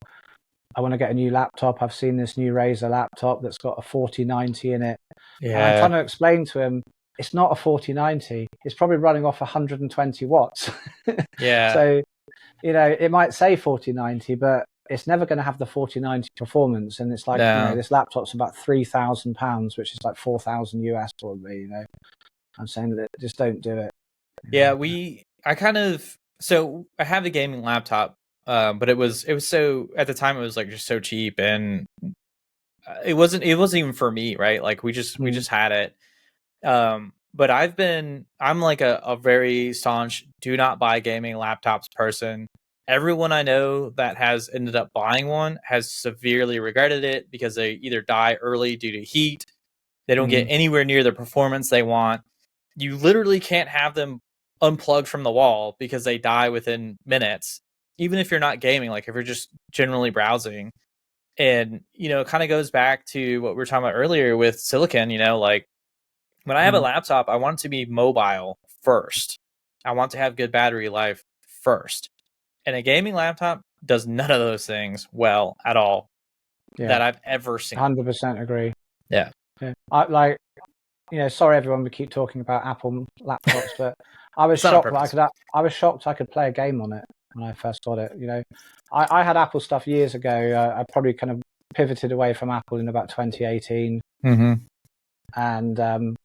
I want to get a new laptop. I've seen this new Razer laptop that's got a 4090 in it." And I'm trying to explain to him, it's not a 4090. It's probably running off 120 watts. Yeah. So, it might say 4090, but it's never going to have the 4090 performance. And it's like, this laptop's about £3,000, which is like 4,000 US probably. I'm saying that just don't do it. Yeah, so I have a gaming laptop, but it was so, at the time it was like just so cheap, and it wasn't even for me, right? Like we just had it. But I'm like a very staunch do not buy gaming laptops person. Everyone I know that has ended up buying one has severely regretted it because they either die early due to heat, they don't get anywhere near the performance they want. You literally can't have them unplugged from the wall because they die within minutes, even if you're not gaming, like if you're just generally browsing. And, it kind of goes back to what we were talking about earlier with silicon, like when I have a laptop, I want it to be mobile first. I want to have good battery life first. And a gaming laptop does none of those things well at all that I've ever seen. 100% agree. Yeah. Sorry everyone, we keep talking about Apple laptops, but I was shocked that I could play a game on it when I first got it. I had Apple stuff years ago. I probably kind of pivoted away from Apple in about 2018. And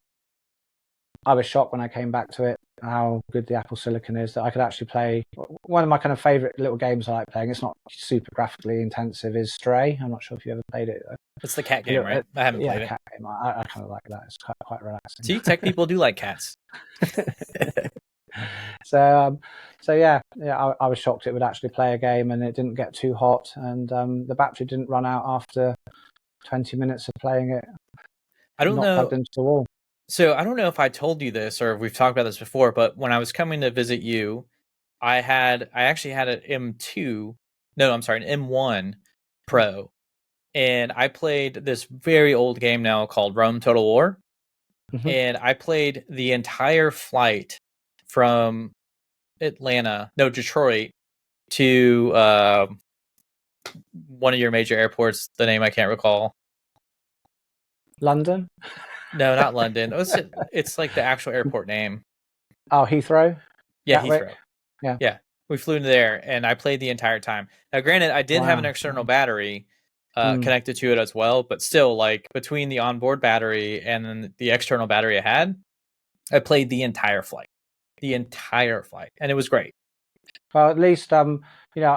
I was shocked when I came back to it how good the Apple Silicon is, that I could actually play one of my kind of favorite little games I like playing. It's not super graphically intensive, is Stray. I'm not sure if you ever played it. It's the cat game, right? I haven't played it. Cat game. I kind of like that. It's quite relaxing. See, tech people do like cats. So yeah, I was shocked it would actually play a game, and it didn't get too hot, and the battery didn't run out after 20 minutes of playing it. I don't know. Plugged into the wall. So I don't know if I told you this or if we've talked about this before, but when I was coming to visit you, I actually had an M2. No, I'm sorry, an M1 Pro, and I played this very old game now called Rome Total War, and I played the entire flight from Detroit to one of your major airports. The name I can't recall. London? No, not London. It's like the actual airport name. Oh, Heathrow? Yeah, Heathrow. Yeah. We flew into there, and I played the entire time. Now, granted, I did have an external battery connected to it as well, but still, like, between the onboard battery and then the external battery I had, I played the entire flight. And it was great. Well, at least, I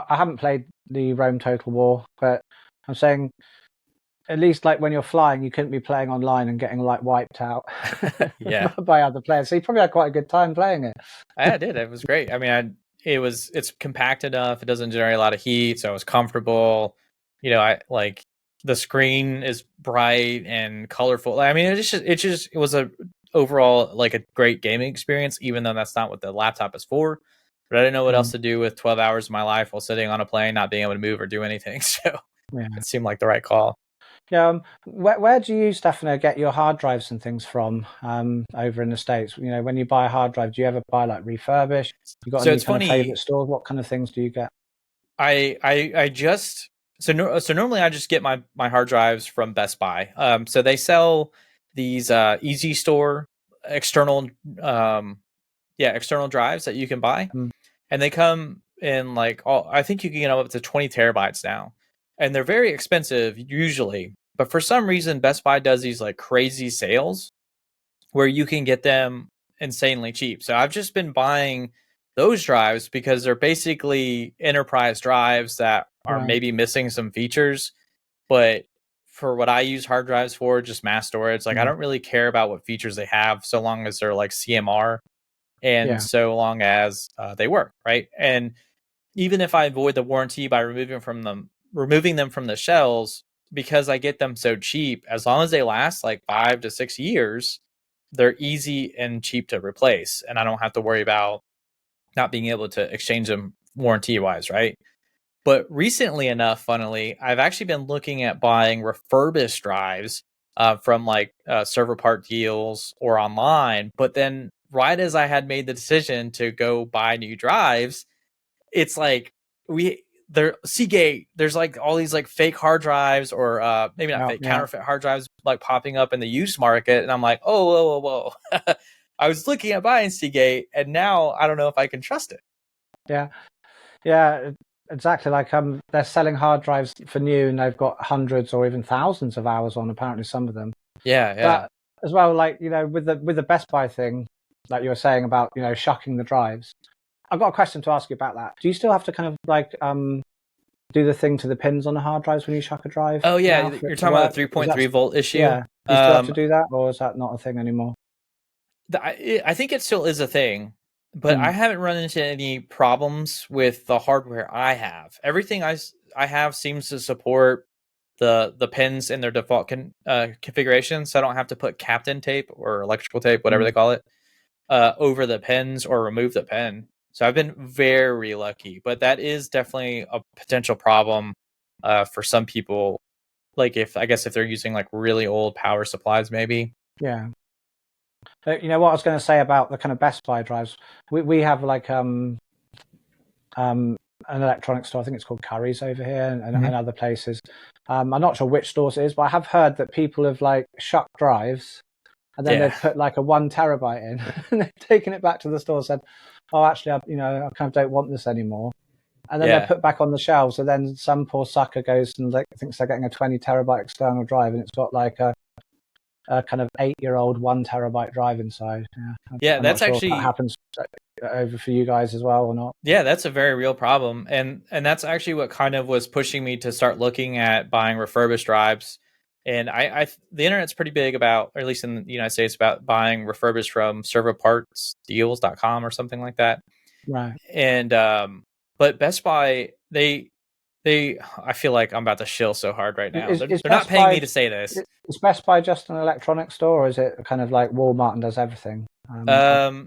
haven't played the Rome Total War, but I'm saying, at least like when you're flying, you couldn't be playing online and getting like wiped out by other players. So you probably had quite a good time playing it. I did. It was great. I mean, it's compact enough. It doesn't generate a lot of heat, so it was comfortable. I like the screen is bright and colorful. I mean, it was a overall like a great gaming experience, even though that's not what the laptop is for. But I didn't know what else to do with 12 hours of my life while sitting on a plane, not being able to move or do anything. So it seemed like the right call. Yeah, where do you, Stefano, get your hard drives and things from over in the States? When you buy a hard drive, do you ever buy like refurbished? You got any kind of favorite store? What kind of things do you get? Normally I just get my hard drives from Best Buy. So they sell these Easy Store external drives that you can buy, and they come in like I think you can get them up to 20 terabytes now, and they're very expensive usually. But for some reason, Best Buy does these like crazy sales where you can get them insanely cheap. So I've just been buying those drives because they're basically enterprise drives that are maybe missing some features. But for what I use hard drives for, just mass storage, like I don't really care about what features they have so long as they're like CMR and so long as they work, right? And even if I avoid the warranty by removing them from the shelves, because I get them so cheap, as long as they last like 5 to 6 years, they're easy and cheap to replace. And I don't have to worry about not being able to exchange them warranty wise, right? But recently enough, funnily, I've actually been looking at buying refurbished drives from like server part deals or online. But then, right as I had made the decision to go buy new drives, it's like Seagate. There's like all these like fake hard drives, or maybe not fake, counterfeit hard drives, like popping up in the used market, and I'm like, oh, whoa. I was looking at buying Seagate, and now I don't know if I can trust it. Yeah, exactly. Like they're selling hard drives for new, and they've got hundreds or even thousands of hours on. Apparently, some of them. Yeah. But as well, like with the Best Buy thing, like you were saying about shucking the drives. I've got a question to ask you about that. Do you still have to kind of like do the thing to the pins on the hard drives when you shuck a drive? Oh yeah, you're talking about the 3.3 volt issue. Yeah, do you still have to do that, or is that not a thing anymore? I think it still is a thing, but I haven't run into any problems with the hardware I have. Everything I have seems to support the pins in their default configuration, so I don't have to put Captain tape or electrical tape, whatever they call it, over the pins or remove the pin. So I've been very lucky, but that is definitely a potential problem for some people. Like if they're using like really old power supplies, maybe. Yeah. You know what I was going to say about the kind of Best Buy drives? We have like an electronics store. I think it's called Curry's over here, and other places. I'm not sure which stores it is, but I have heard that people have like shucked drives, and then they've put like a 1 terabyte in, and they've taken it back to the store and said, "Oh, actually, I kind of don't want this anymore." And then they're put back on the shelves, and then some poor sucker goes and like thinks they're getting a 20 terabyte external drive, and it's got like a kind of 8-year-old 1 terabyte drive inside. Yeah, I'm that's not sure actually if that happens over for you guys as well or not. Yeah, that's a very real problem, and that's actually what kind of was pushing me to start looking at buying refurbished drives. And the internet's pretty big about, or at least in the United States, about buying refurbished from serverpartsdeals.com or something like that. Right. And but Best Buy, they I feel like I'm about to shill so hard right now. They're not paying me to say this. Is Best Buy just an electronics store, or is it kind of like Walmart and does everything?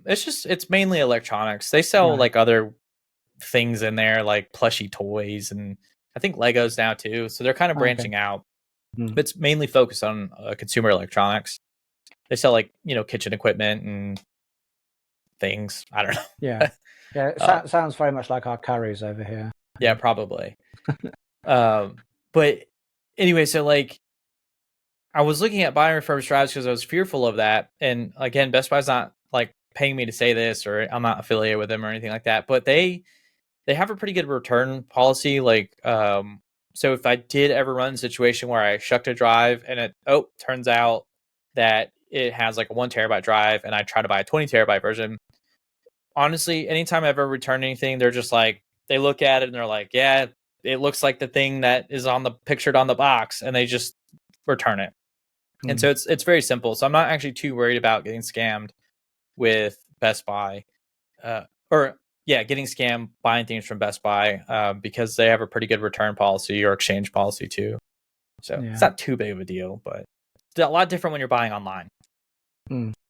It's mainly electronics. They sell like other things in there, like plushy toys, and I think Legos now too. So they're kind of branching out. But it's mainly focused on consumer electronics. They sell like kitchen equipment and things. I don't know. Yeah. It sounds very much like our Currys over here. Yeah, probably. But anyway, so like I was looking at buying refurbished drives because I was fearful of that. And again, Best Buy's not like paying me to say this, or I'm not affiliated with them or anything like that. But they have a pretty good return policy. Like, so if I did ever run a situation where I shucked a drive and it turns out that it has like a 1 terabyte drive, and I try to buy a 20 terabyte version, honestly, anytime I've ever returned anything, they're just like, they look at it and they're like, yeah, it looks like the thing that is pictured on the box, and they just return it. And so it's very simple. So I'm not actually too worried about getting scammed with Best Buy, getting scammed buying things from Best Buy, because they have a pretty good return policy or exchange policy too. So it's not too big of a deal, but it's a lot different when you're buying online.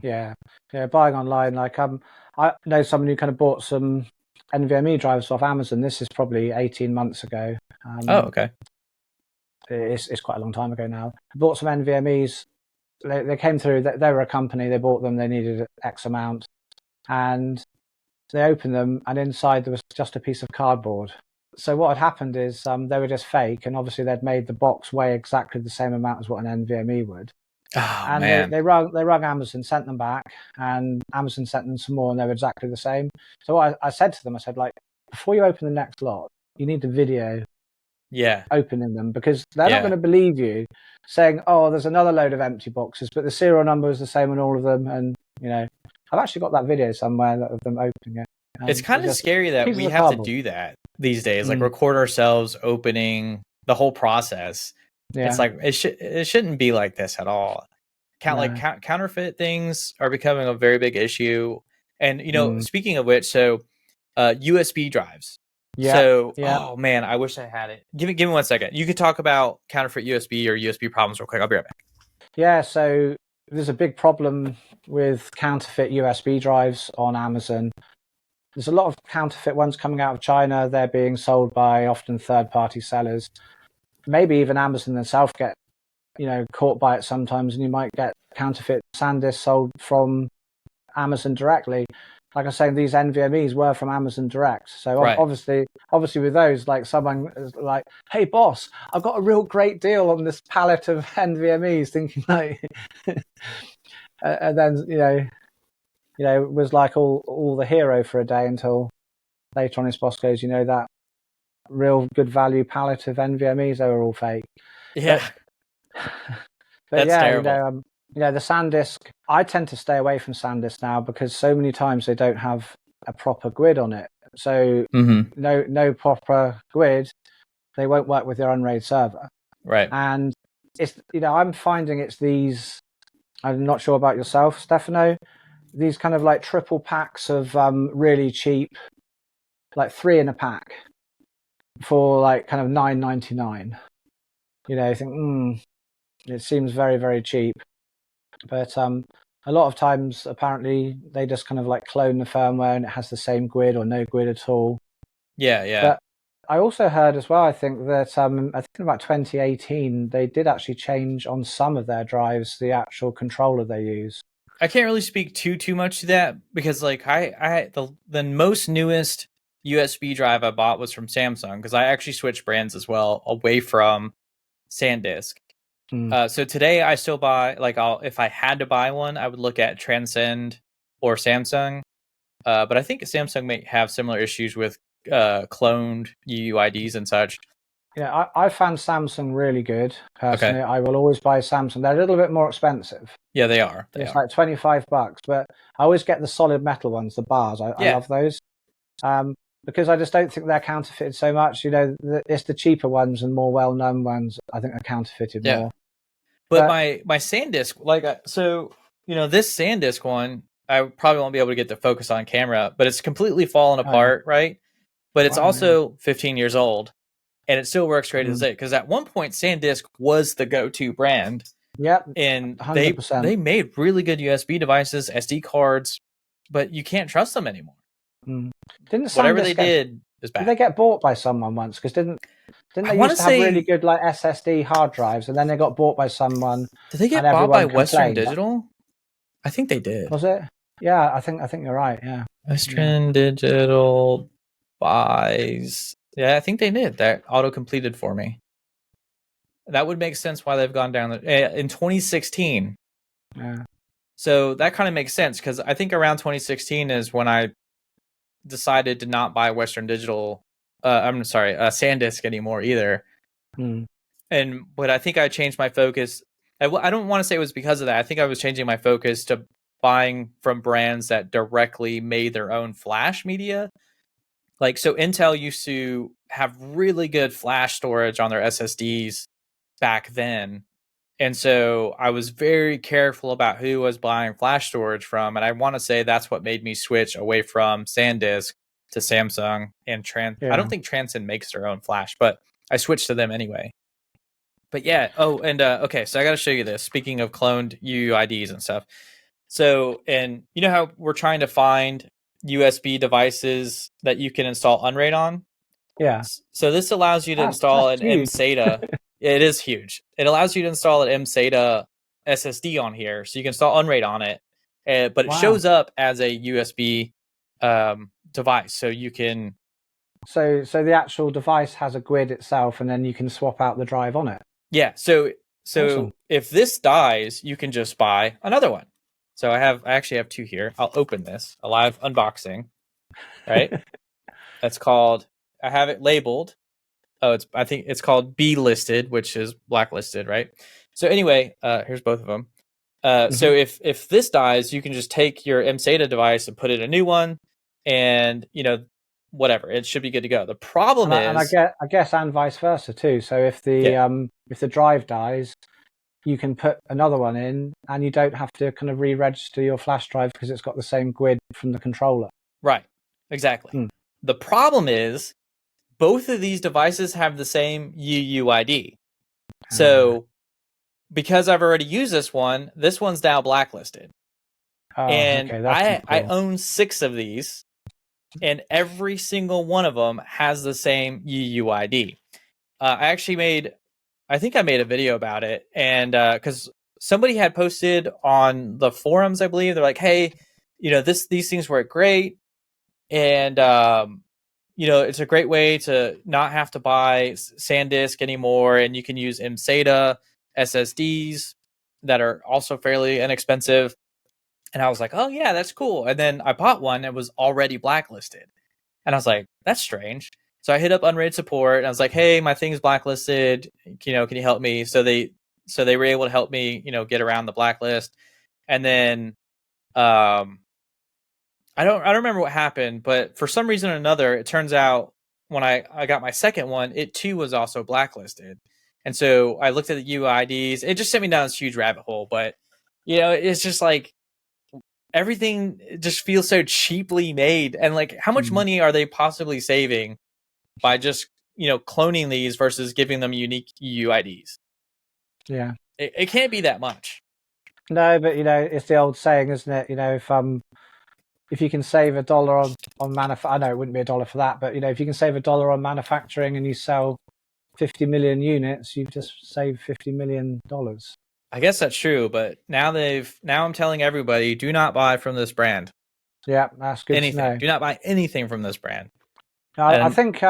Yeah, buying online. Like I know someone who kind of bought some NVMe drives off Amazon. This is probably 18 months ago. Okay. It's quite a long time ago now. I bought some NVMEs. They came through. They were a company. They bought them. They needed X amount, and they opened them, and inside there was just a piece of cardboard. So what had happened is they were just fake, and obviously they'd made the box weigh exactly the same amount as what an NVMe would. Oh, and they rung Amazon, sent them back, and Amazon sent them some more, and they were exactly the same. So what I said to them, I said, like, before you open the next lot, you need to video opening them, because they're not going to believe you saying, oh, there's another load of empty boxes, but the serial number is the same on all of them. And I've actually got that video somewhere of them opening it. It's kind of scary that we have to do that these days, like record ourselves opening the whole process. It's like it shouldn't be like this at all. Counterfeit things are becoming a very big issue. And speaking of which, so USB drives. Oh man, I wish I had it. Give me 1 second. You could talk about counterfeit USB or USB problems real quick. I'll be right back. Yeah, so there's a big problem with counterfeit USB drives on Amazon. there's a lot of counterfeit ones coming out of China. They're being sold by often third-party sellers. Maybe even Amazon themselves get, caught by it sometimes, and you might get counterfeit SanDisk sold from Amazon directly. Like I was saying, these NVMEs were from Amazon direct. So Right. obviously with those, like someone is like, "Hey boss, I've got a real great deal on this pallet of NVMEs," thinking like, and then was like all the hero for a day until later on his boss goes, that real good value pallet of NVMEs, they were all fake. Yeah. But That's yeah, terrible. the SanDisk, I tend to stay away from SanDisk now because so many times they don't have a proper grid on it. So no proper grid, they won't work with your Unraid server. Right. And it's, I'm finding it's these, I'm not sure about yourself, Stefano, these kind of like triple packs of really cheap, like 3 in a pack for like kind of $9.99. You think, it seems very, very cheap. But a lot of times, apparently, they just kind of like clone the firmware and it has the same grid or no grid at all. Yeah. But I also heard as well, I think that I think about 2018, they did actually change on some of their drives the actual controller they use. I can't really speak too much to that because like the most newest USB drive I bought was from Samsung because I actually switched brands as well away from SanDisk. So today I still buy if I had to buy one, I would look at Transcend or Samsung. But I think Samsung may have similar issues with cloned UUIDs and such. Yeah, I found Samsung really good personally. Okay. I will always buy Samsung. They're a little bit more expensive. Yeah, they are. It's like $25, but I always get the solid metal ones, the bars. I love those. Because I just don't think they're counterfeited so much. It's the cheaper ones and more well-known ones I think are counterfeited more. But my SanDisk, this SanDisk one, I probably won't be able to get the focus on camera, but it's completely fallen apart, right? But it's also 15 years old, and it still works great as it. Because at one point, SanDisk was the go-to brand. Yep, and 100%. they made really good USB devices, SD cards, but you can't trust them anymore. Didn't whatever they did is bad. Did they get bought by someone once? Because didn't they used to have really good like SSD hard drives, and then they got bought by someone? Did they get bought by Western Digital? I think they did. Was it? Yeah, I think you're right. Yeah, Western Digital buys. Yeah, I think they did. That auto completed for me. That would make sense why they've gone down in 2016. Yeah. So that kind of makes sense because I think around 2016 is when I decided to not buy Western Digital. SanDisk anymore either. But I think I changed my focus. I don't want to say it was because of that. I think I was changing my focus to buying from brands that directly made their own flash media. Like, so Intel used to have really good flash storage on their SSDs back then. And so I was very careful about who I was buying flash storage from. And I want to say that's what made me switch away from SanDisk to Samsung and I don't think Transcend makes their own flash, but I switched to them anyway. But yeah. Oh, and okay, so I got to show you this. Speaking of cloned UUIDs and stuff. So, and you know how we're trying to find USB devices that you can install Unraid on? Yeah. So this allows you to install an mSATA. It is huge. It allows you to install an mSATA SSD on here, so you can install Unraid on it. But it shows up as a USB device, so you can. So the actual device has a grid itself, and then you can swap out the drive on it. Yeah. So awesome. If this dies, you can just buy another one. So I actually have 2 here. I'll open this. A live unboxing. Right. That's called. I have it labeled. I think it's called B listed, which is blacklisted, right? So anyway, here's both of them. So if this dies, you can just take your mSATA device and put in a new one, and whatever, it should be good to go. The problem is, I guess, and vice versa too. So if the drive dies, you can put another one in, and you don't have to kind of re-register your flash drive because it's got the same grid from the controller. Right. Exactly. The problem is, both of these devices have the same UUID. So because I've already used this one's now blacklisted. I own 6 of these. and every single one of them has the same UUID. I think I made a video about it, and because somebody had posted on the forums, I believe, they're like, "Hey, these things work great, and it's a great way to not have to buy SanDisk anymore, and you can use mSATA SSDs that are also fairly inexpensive." And I was like, "Oh yeah, that's cool." And then I bought one that was already blacklisted, and I was like, "That's strange." So I hit up Unraid support, and I was like, "Hey, my thing's blacklisted. Can you help me?" So they were able to help me, get around the blacklist. And then I don't remember what happened, but for some reason or another, it turns out when I got my second one, it too was also blacklisted. And so I looked at the UIDs. It just sent me down this huge rabbit hole. But it's just like everything just feels so cheaply made. And like, how much money are they possibly saving by just cloning these versus giving them unique UIDs? Yeah, it can't be that much. No, but it's the old saying, isn't it? If you can save $1 on I know it wouldn't be $1 for that, but if you can save $1 on manufacturing and you sell 50 million units, you've just saved $50 million. I guess that's true, but now I'm telling everybody, do not buy from this brand. Yeah, that's good to know. Do not buy anything from this brand. I think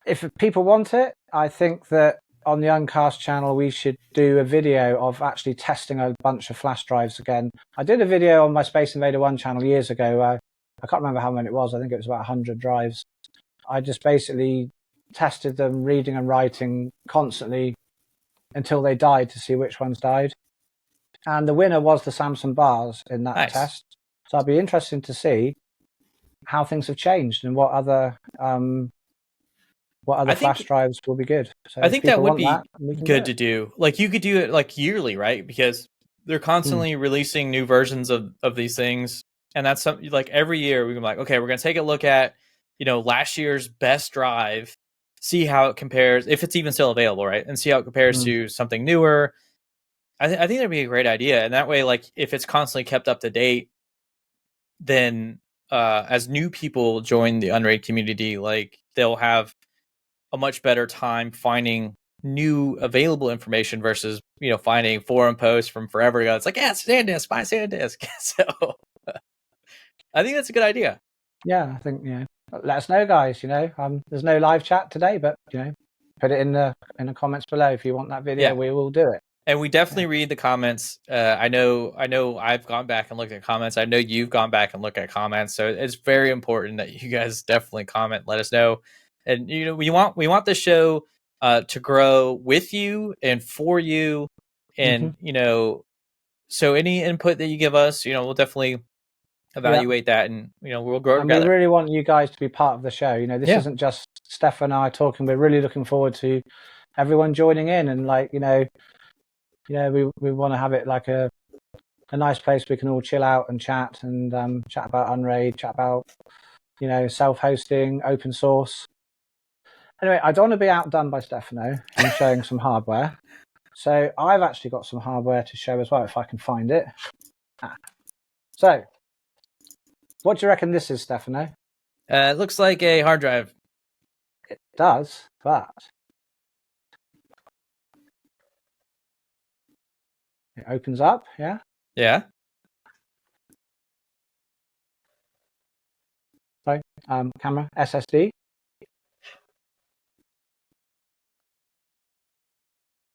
if people want it, I think that on the Uncast channel, we should do a video of actually testing a bunch of flash drives again. I did a video on my Space Invader 1 channel years ago. I can't remember how many it was. I think it was about 100 drives. I just basically tested them, reading and writing constantly until they died to see which ones died. And the winner was the Samsung bars in that test. So I'd be interested to see how things have changed and what other flash drives will be good. So I think that would be good to do. Like you could do it like yearly, right? Because they're constantly releasing new versions of these things. And that's something like every year we can be like, okay, we're going to take a look at, last year's best drive, see how it compares, if it's even still available, right? And see how it compares to something newer. I think that'd be a great idea. And that way, like if it's constantly kept up to date, then as new people join the Unraid community, like they'll have a much better time finding new available information versus finding forum posts from forever ago. It's like, yeah, SanDisk, buy SanDisk. So I think that's a good idea. Yeah, I think let us know, guys. There's no live chat today, but put it in the comments below if you want that video. Yeah. We will do it. And we definitely read the comments. I know I've gone back and looked at comments. I know you've gone back and looked at comments. So it's very important that you guys definitely comment. Let us know. And we want the show to grow with you and for you. And so any input that you give us, we'll definitely evaluate that, and we'll grow together. We really want you guys to be part of the show. This isn't just Steph and I talking. We're really looking forward to everyone joining in, and we want to have it like a nice place we can all chill out and chat about Unraid, chat about self-hosting, open source. Anyway, I don't want to be outdone by Stefano in showing some hardware. So I've actually got some hardware to show as well, if I can find it. So, what do you reckon this is, Stefano? It looks like a hard drive. It does, but it opens up, yeah? Yeah. So, camera, SSD.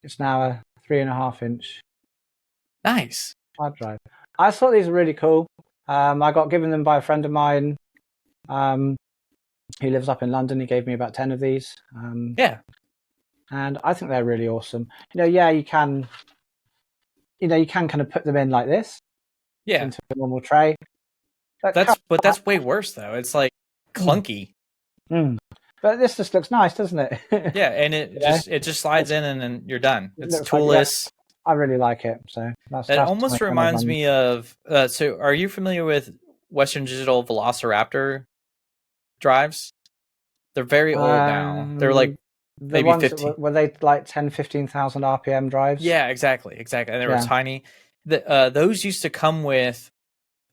It's now a 3.5-inch. Nice. Hard drive. I thought these were really cool. I got given them by a friend of mine who lives up in London. He gave me about 10 of these. Yeah. And I think they're really awesome. You can kind of put them in like this. Yeah. Into a normal tray. But that's way worse though. It's like clunky. But this just looks nice, doesn't it? Yeah, and it just slides in and then you're done. It's toolless. I really like it. So that almost reminds me of. So, are you familiar with Western Digital Velociraptor drives? They're very old now. They're like maybe 15. Were they like 10, 15,000 RPM drives? Yeah, exactly, and they were tiny. Those used to come with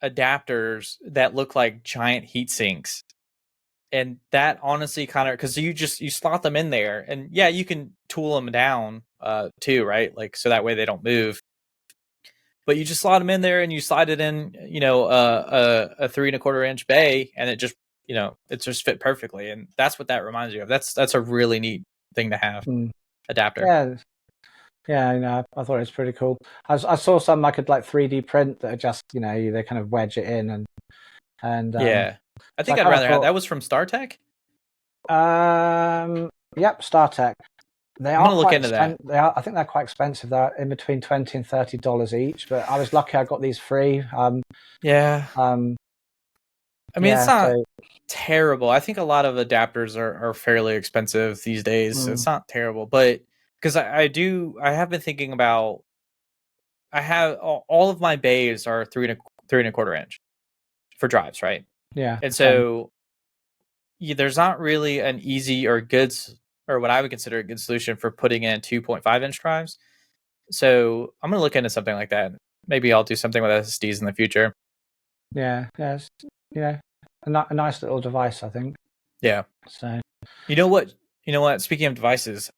adapters that look like giant heat sinks. And that honestly kind of, because you slot them in there, and yeah, you can tool them down too, right? Like, so that way they don't move. But you just slot them in there, and you slide it in, a 3.25-inch bay, and it just, it just fit perfectly. And that's what that reminds you of. That's a really neat thing to have. Adapter. Yeah, I thought it was pretty cool. I saw some I could like 3D print that are just, they kind of wedge it in and yeah. I think so I'd rather have that. Was from StarTech? Yep, StarTech. I'm gonna look into that. I think they're quite expensive. They're in between $20 and $30 each, but I was lucky I got these free. Yeah. I mean, it's not terrible. I think a lot of adapters are fairly expensive these days. It's not terrible, but because I have been thinking about, I have all of my bays are 3.25 inch for drives, right? Yeah. And so there's not really an easy or good, or what I would consider a good solution for putting in 2.5-inch drives. So I'm going to look into something like that. Maybe I'll do something with SSDs in the future. Yeah. It's, a nice little device, I think. Yeah. So, you know what? Speaking of devices,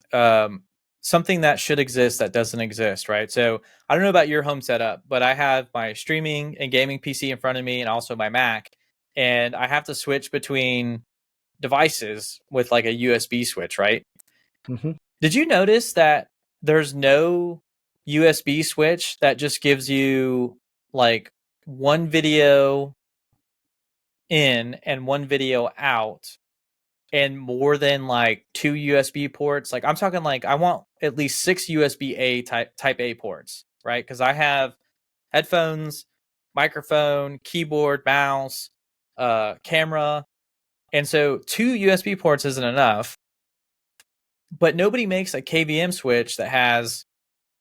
something that should exist that doesn't exist, right? So I don't know about your home setup, but I have my streaming and gaming PC in front of me, and also my Mac, and I have to switch between devices with like a USB switch, right? mm-hmm. Did you notice that there's no USB switch that just gives you like one video in and one video out, and more than like 2 USB ports? Like, I'm talking like I want at least 6 USB-A type A ports, right? Because I have headphones, microphone, keyboard, mouse, camera. And so 2 USB ports isn't enough, but nobody makes a KVM switch that has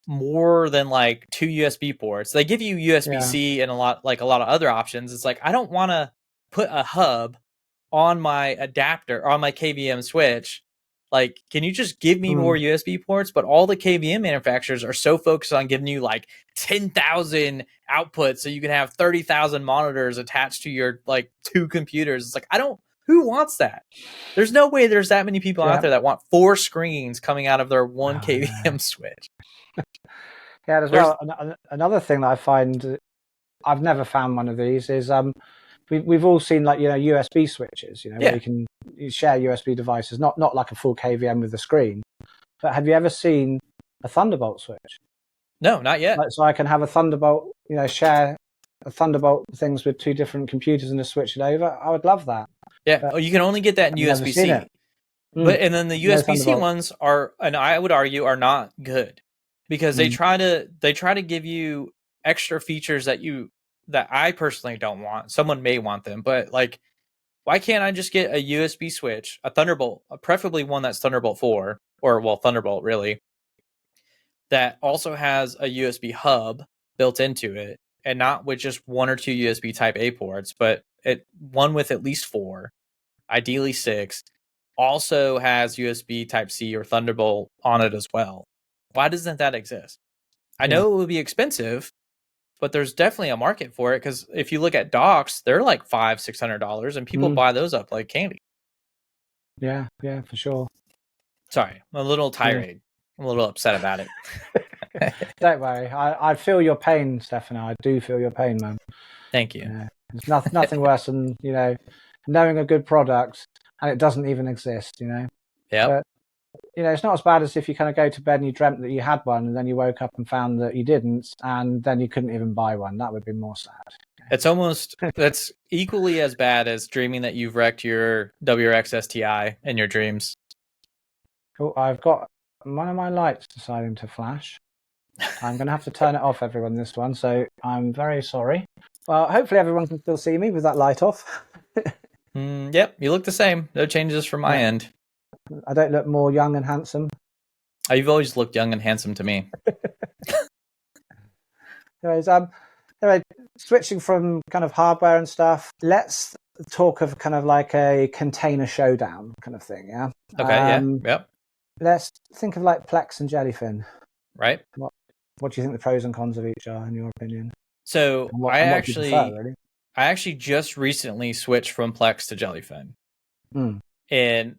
more than like 2 USB ports. They give you USB-C and a lot of other options. It's like, I don't want to put a hub on my adapter, on my KVM switch. Like, can you just give me more USB ports? But all the KVM manufacturers are so focused on giving you like 10,000 outputs so you can have 30,000 monitors attached to your like 2 computers. It's like, who wants that? There's no way there's that many people out there that want 4 screens coming out of their one KVM switch. Yeah, as well. Another thing that I find, I've never found one of these, is we've all seen like USB switches, where you share USB devices, not like a full KVM with a screen. But have you ever seen a Thunderbolt switch? No, not yet. So I can have a Thunderbolt, share a Thunderbolt things with 2 different computers and just switch it over. I would love that. Yeah, you can only get that in USB-C. But and then the USB-C ones are, and I would argue, are not good, because they try to give you extra features that I personally don't want. Someone may want them, but like, why can't I just get a USB switch, a Thunderbolt, preferably one that's Thunderbolt 4, or well, Thunderbolt really, that also has a USB hub built into it, and not with just 1 or 2 USB Type A ports, but one with at least 4, ideally 6, also has USB Type C or Thunderbolt on it as well. Why doesn't that exist? I know it would be expensive, but there's definitely a market for it, because if you look at docks, they're like $500-$600, and people buy those up like candy. Yeah, for sure. Sorry, I'm a little tirade. I'm a little upset about it. Don't worry. I feel your pain, Stefano. I do feel your pain, man. Thank you. There's nothing worse than, knowing a good product and it doesn't even exist, Yeah. But, it's not as bad as if you kind of go to bed and you dreamt that you had one, and then you woke up and found that you didn't, and then you couldn't even buy one. That would be more sad. That's equally as bad as dreaming that you've wrecked your WRX STI in your dreams. Oh, I've got one of my lights deciding to flash. I'm going to have to turn it off, everyone, this one, so I'm very sorry. Well, hopefully everyone can still see me with that light off. Yep, you look the same. No changes from my end. I don't look more young and handsome. You've always looked young and handsome to me. Anyways, anyway, switching from kind of hardware and stuff, let's talk of kind of like a container showdown kind of thing, yeah? Okay, yep. Let's think of like Plex and Jellyfin. Right. What do you think the pros and cons of each are, in your opinion? So what do you prefer, really? I actually just recently switched from Plex to Jellyfin. And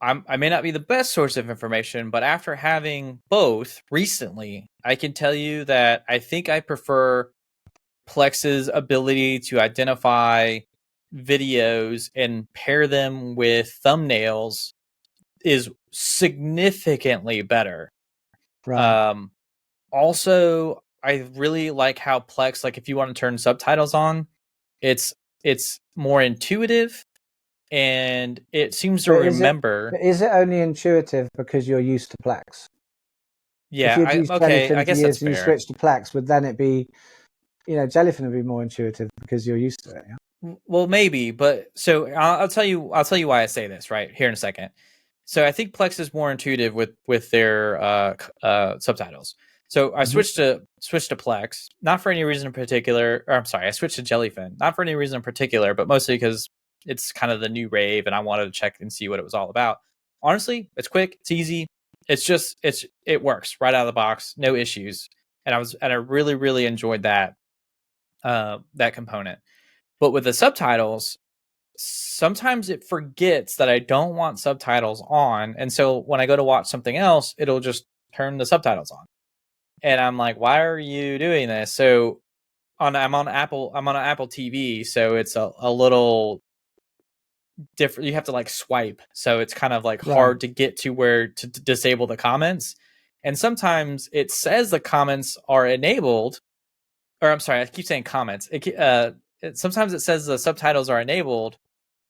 I may not be the best source of information, but after having both recently, I can tell you that I think I prefer Plex's ability to identify videos and pair them with thumbnails is significantly better. Right. Also, I really like how Plex, like if you want to turn subtitles on, it's more intuitive and it seems to remember. Is it only intuitive because you're used to Plex? If Yeah, you'd used I Jellyfin for guess that's years and you fair. switched to Plex, would then it be, Jellyfin would be more intuitive because you're used to it? Yeah? Well, maybe, but so I'll tell you why I say this right here in a second. So I think Plex is more intuitive with their subtitles. So I switched to Plex, not for any reason in particular. Or I'm sorry, I switched to Jellyfin, not for any reason in particular, but mostly because it's kind of the new rave, and I wanted to check and see what it was all about. Honestly, it's quick, it's easy, it works right out of the box, no issues, and I really enjoyed that that component. But with the subtitles, sometimes it forgets that I don't want subtitles on. And so when I go to watch something else, it'll just turn the subtitles on. And I'm like, why are you doing this? So I'm on an Apple TV, so it's a little different. You have to like swipe. So it's kind of like hard to get to where to disable the comments. And sometimes it says the comments are enabled, or I'm sorry, I keep saying comments. Sometimes it says the subtitles are enabled,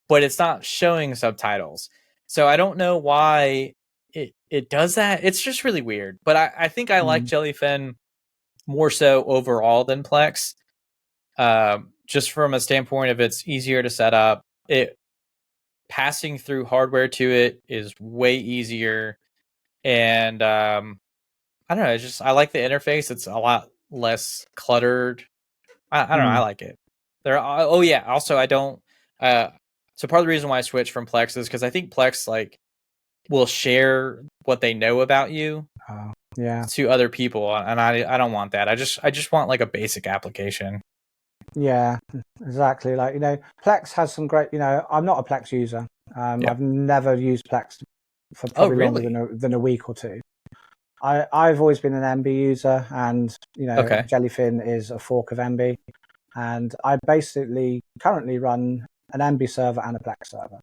but it's not showing subtitles. So I don't know why it does that. It's just really weird. But I think I like Jellyfin more so overall than Plex. Just from a standpoint of it's easier to set up. It passing through hardware to it is way easier. And I don't know, I like the interface. It's a lot less cluttered. I don't know, I like it. Oh yeah, also I don't so part of the reason why I switched from Plex is because I think Plex like will share what they know about you to other people, and I don't want that. I just want like a basic application. Yeah, exactly. Like, Plex has some great, I'm not a Plex user. I've never used Plex for probably longer than a week or two. I've always been an MB user, and Jellyfin is a fork of MB, and I basically currently run an MB server and a Plex server.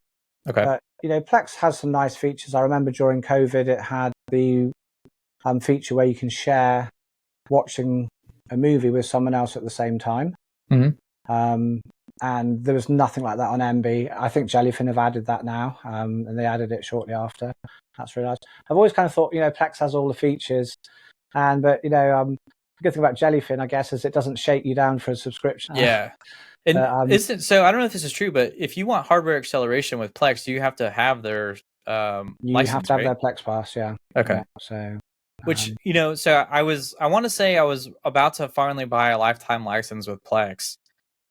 Okay. But Plex has some nice features. I remember during COVID, it had the feature where you can share watching a movie with someone else at the same time. And there was nothing like that on MB. I think Jellyfin have added that now, and they added it shortly after. That's really nice. I've always kind of thought, Plex has all the features, but the good thing about Jellyfin, I guess, is it doesn't shake you down for a subscription. Yeah. And isn't so? I don't know if this is true, but if you want hardware acceleration with Plex, you have to have their you license, have to have right? their Plex pass, yeah. Okay. Yeah, so which so I want to say I was about to finally buy a lifetime license with Plex,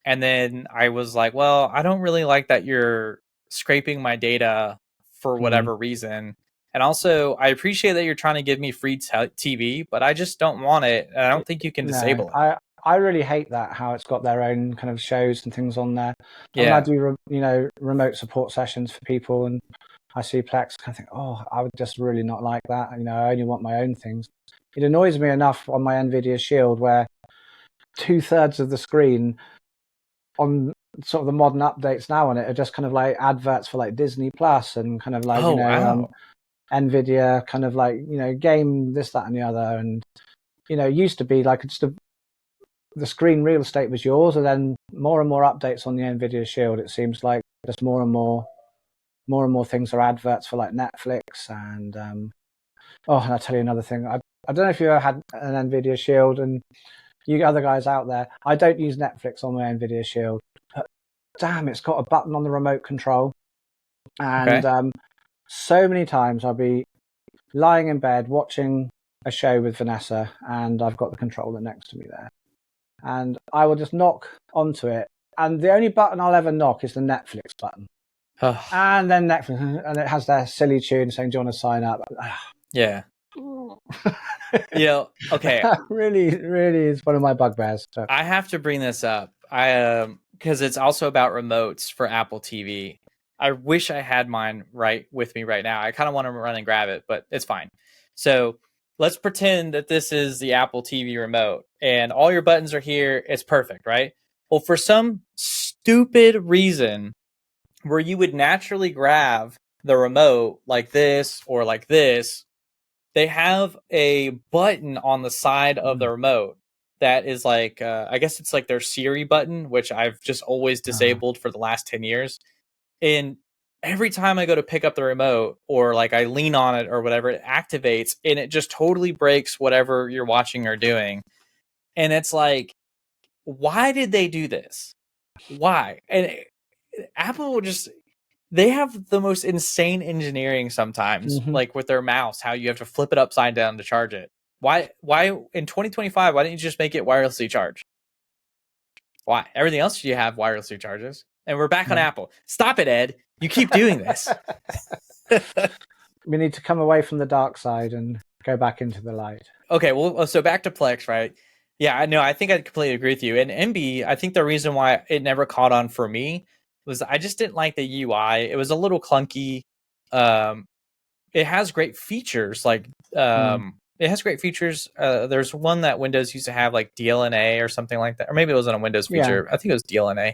and then I was like, well, I don't really like that you're scraping my data for whatever reason. And also, I appreciate that you're trying to give me free TV, but I just don't want it. And I don't think you can disable it. I really hate that, how it's got their own kind of shows and things on there. And Yeah. when I do, remote support sessions for people, and I see Plex, I think, I would just really not like that. I only want my own things. It annoys me enough on my NVIDIA Shield where 2/3 of the screen on sort of the modern updates now on it are just kind of like adverts for like Disney Plus and kind of like, NVIDIA kind of like, game this, that, and the other. And, used to be like the screen real estate was yours, and then more and more updates on the NVIDIA Shield. It seems like just more and more things are adverts for like Netflix. And and I'll tell you another thing. I don't know if you ever had an NVIDIA Shield, and you other guys out there, I don't use Netflix on my NVIDIA Shield, but damn, it's got a button on the remote control. And so many times I'll be lying in bed watching a show with Vanessa, and I've got the controller next to me there. And I will just knock onto it. And the only button I'll ever knock is the Netflix button. And then Netflix, and it has their silly tune saying, do you want to sign up? Yeah. Okay. Really, really is one of my bugbears. So. I have to bring this up. because it's also about remotes for Apple TV. I wish I had mine right with me right now. I kind of want to run and grab it, but it's fine. So let's pretend that this is the Apple TV remote and all your buttons are here. It's perfect, right? Well, for some stupid reason where you would naturally grab the remote like this or like this, they have a button on the side of the remote that is like, I guess it's like their Siri button, which I've just always disabled for the last 10 years. And every time I go to pick up the remote or like I lean on it or whatever, it activates and it just totally breaks whatever you're watching or doing. And it's like, why did they do this? Why? And Apple just, they have the most insane engineering sometimes, like with their mouse, how you have to flip it upside down to charge it. Why in 2025, why didn't you just make it wirelessly charged? Why? Everything else you have wirelessly charges. And we're back on Apple. Stop it, Ed. You keep doing this. We need to come away from the dark side and go back into the light. Okay, well, so back to Plex, right? Yeah, I know. I think I completely agree with you. And MB, I think the reason why it never caught on for me was I just didn't like the UI. It was a little clunky. It has great features, like it has great features. There's one that Windows used to have, like DLNA or something like that, or maybe it wasn't a Windows feature. I think it was DLNA.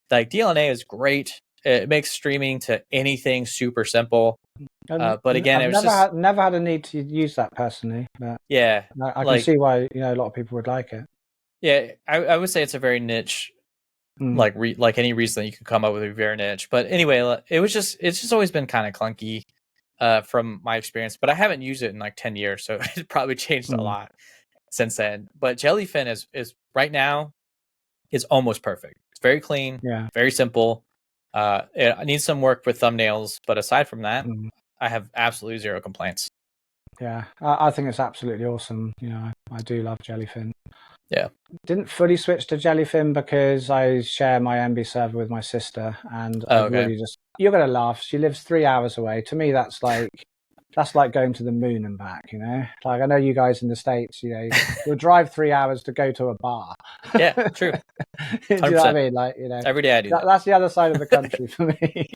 Like DLNA is great. It makes streaming to anything super simple. But again, I've never had a need to use that personally. But yeah, I can see why a lot of people would like it. Yeah, I would say it's a very niche, like any reason that you could come up with a very niche. But anyway, it's just always been kind of clunky from my experience. But I haven't used it in like 10 years, so it's probably changed a lot since then. But Jellyfin is right now is almost perfect. It's very clean, very simple. It needs some work with thumbnails, but aside from that, I have absolutely zero complaints. Yeah, I think it's absolutely awesome. I do love Jellyfin. Yeah. Didn't fully switch to Jellyfin because I share my MB server with my sister, and I really just, you're gonna laugh. She lives 3 hours away. To me, that's like going to the moon and back. Like I know you guys in the States, you'll drive 3 hours to go to a bar. Yeah, true. Do you know what I mean? Like every day I do that. That's the other side of the country for me.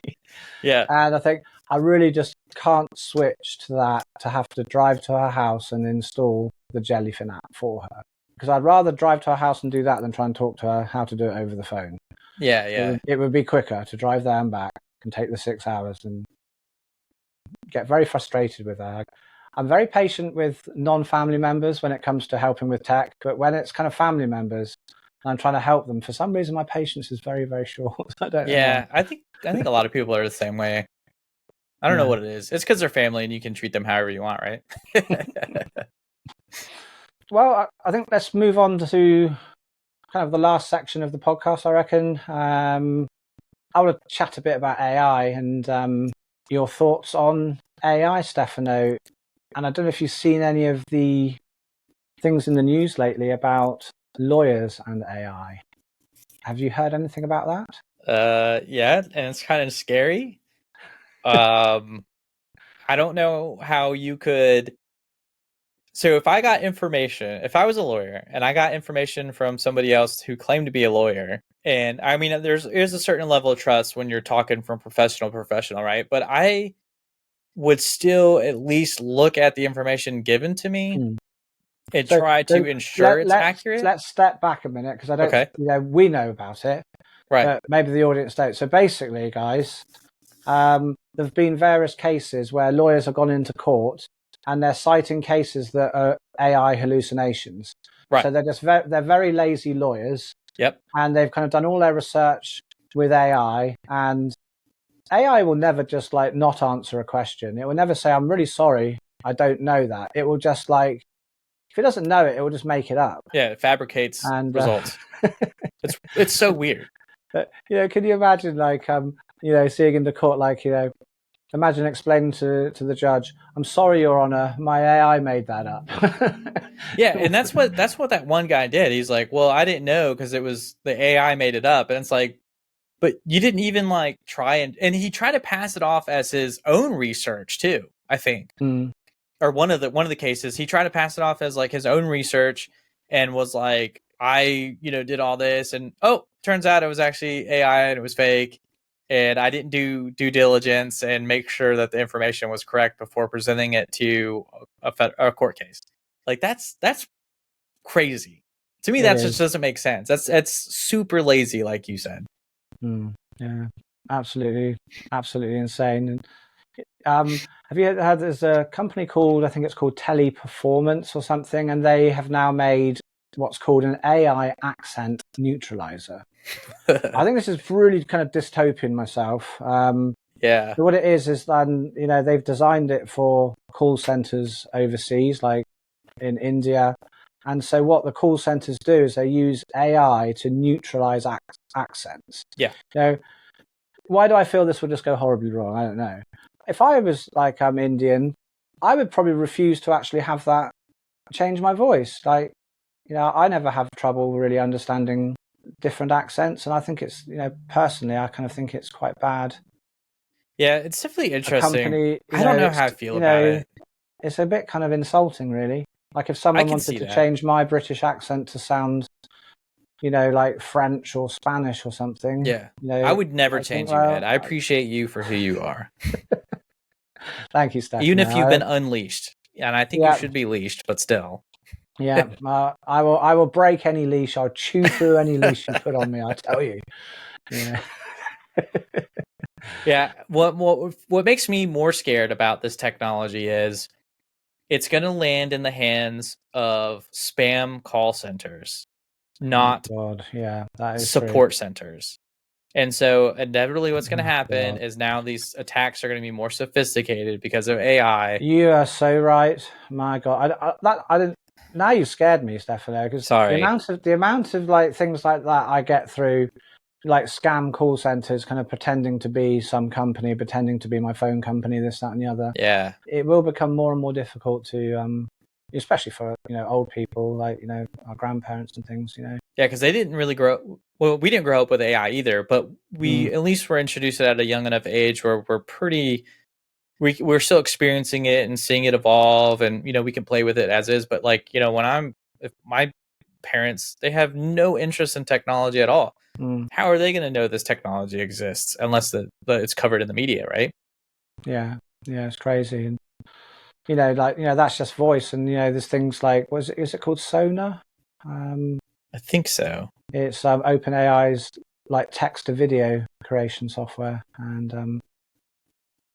Yeah. And I think I really just can't switch to that, to have to drive to her house and install the Jellyfin app for her. Because I'd rather drive to her house and do that than try and talk to her how to do it over the phone. Yeah. It would be quicker to drive there and back and take the 6 hours, and get very frustrated with her. I'm very patient with non-family members when it comes to helping with tech, but when it's kind of family members and I'm trying to help them, for some reason my patience is very, very short. I don't know why. I think a lot of people are the same way. I don't know what it is. It's because they're family and you can treat them however you want, right? Well, I think let's move on to kind of the last section of the podcast, I reckon. I want to chat a bit about AI and your thoughts on AI, Stefano. And I don't know if you've seen any of the things in the news lately about lawyers and AI. Have you heard anything about that? Yeah, and it's kind of scary. I don't know how you could. So if I got information, if I was a lawyer and I got information from somebody else who claimed to be a lawyer, and I mean, there's a certain level of trust when you're talking from professional, right? But I would still at least look at the information given to me and try to ensure it's accurate. Let's step back a minute, because I don't, we know about it, right? But maybe the audience don't. So basically, guys, there have been various cases where lawyers have gone into court and they're citing cases that are AI hallucinations. Right. So they're very lazy lawyers. Yep. And they've kind of done all their research with AI, and AI will never just like not answer a question. It will never say, "I'm really sorry, I don't know that." It will just like, if it doesn't know it, it will just make it up. Yeah, it fabricates results. It's so weird. But, can you imagine like seeing in the court, like, imagine explaining to the judge, "I'm sorry, Your Honor, my AI made that up." Yeah, and that's what that one guy did. He's like, "Well, I didn't know because it was the AI made it up." And it's like, but you didn't even like try and he tried to pass it off as his own research too, I think. Or one of the cases, he tried to pass it off as like his own research and was like, I, did all this, and turns out it was actually AI and it was fake, and I didn't do due diligence and make sure that the information was correct before presenting it to a court case. Like that's crazy. To me, that just doesn't make sense. That's super lazy, like you said. Yeah, absolutely insane. And have you heard there's a company called, I think it's called Teleperformance or something, and they have now made what's called an AI accent neutralizer. I think this is really kind of dystopian myself. Yeah. What it is that they've designed it for call centers overseas, like in India. And so what the call centers do is they use AI to neutralize accents. Yeah. Why do I feel this would just go horribly wrong? I don't know. If I was like I'm Indian, I would probably refuse to actually have that change my voice. Like, I never have trouble really understanding different accents, and I think it's, personally, I kind of think it's quite bad. Yeah, it's definitely interesting. Company, I don't know how I feel about it. It's a bit kind of insulting, really. Like if someone wanted to change my British accent to sound, like French or Spanish or something. Yeah. I would never change you, Ed. I appreciate you for who you are. Thank you, Stefano. Even if you've been unleashed. And I think you should be leashed, but still. Yeah, I will break any leash. I'll chew through any leash you put on me, I tell you. Yeah. Yeah. What makes me more scared about this technology is it's going to land in the hands of spam call centers, not support centers. And so inevitably what's going to happen is now these attacks are going to be more sophisticated because of AI. You are so right. My God. I didn't. Now you've scared me, Stefano, because the amount of like things like that I get through, like scam call centers, kind of pretending to be some company, pretending to be my phone company, this, that, and the other. Yeah, it will become more and more difficult to, especially for old people, like our grandparents and things. Yeah, because they didn't really grow. Well, we didn't grow up with AI either, but we at least were introduced at a young enough age where we're still experiencing it and seeing it evolve, and we can play with it as is. But like if my parents, they have no interest in technology at all. How are they going to know this technology exists unless it's covered in the media, right? Yeah, it's crazy, and that's just voice, and there's things like is it called Sonar? I think so. It's OpenAI's like text to video creation software, and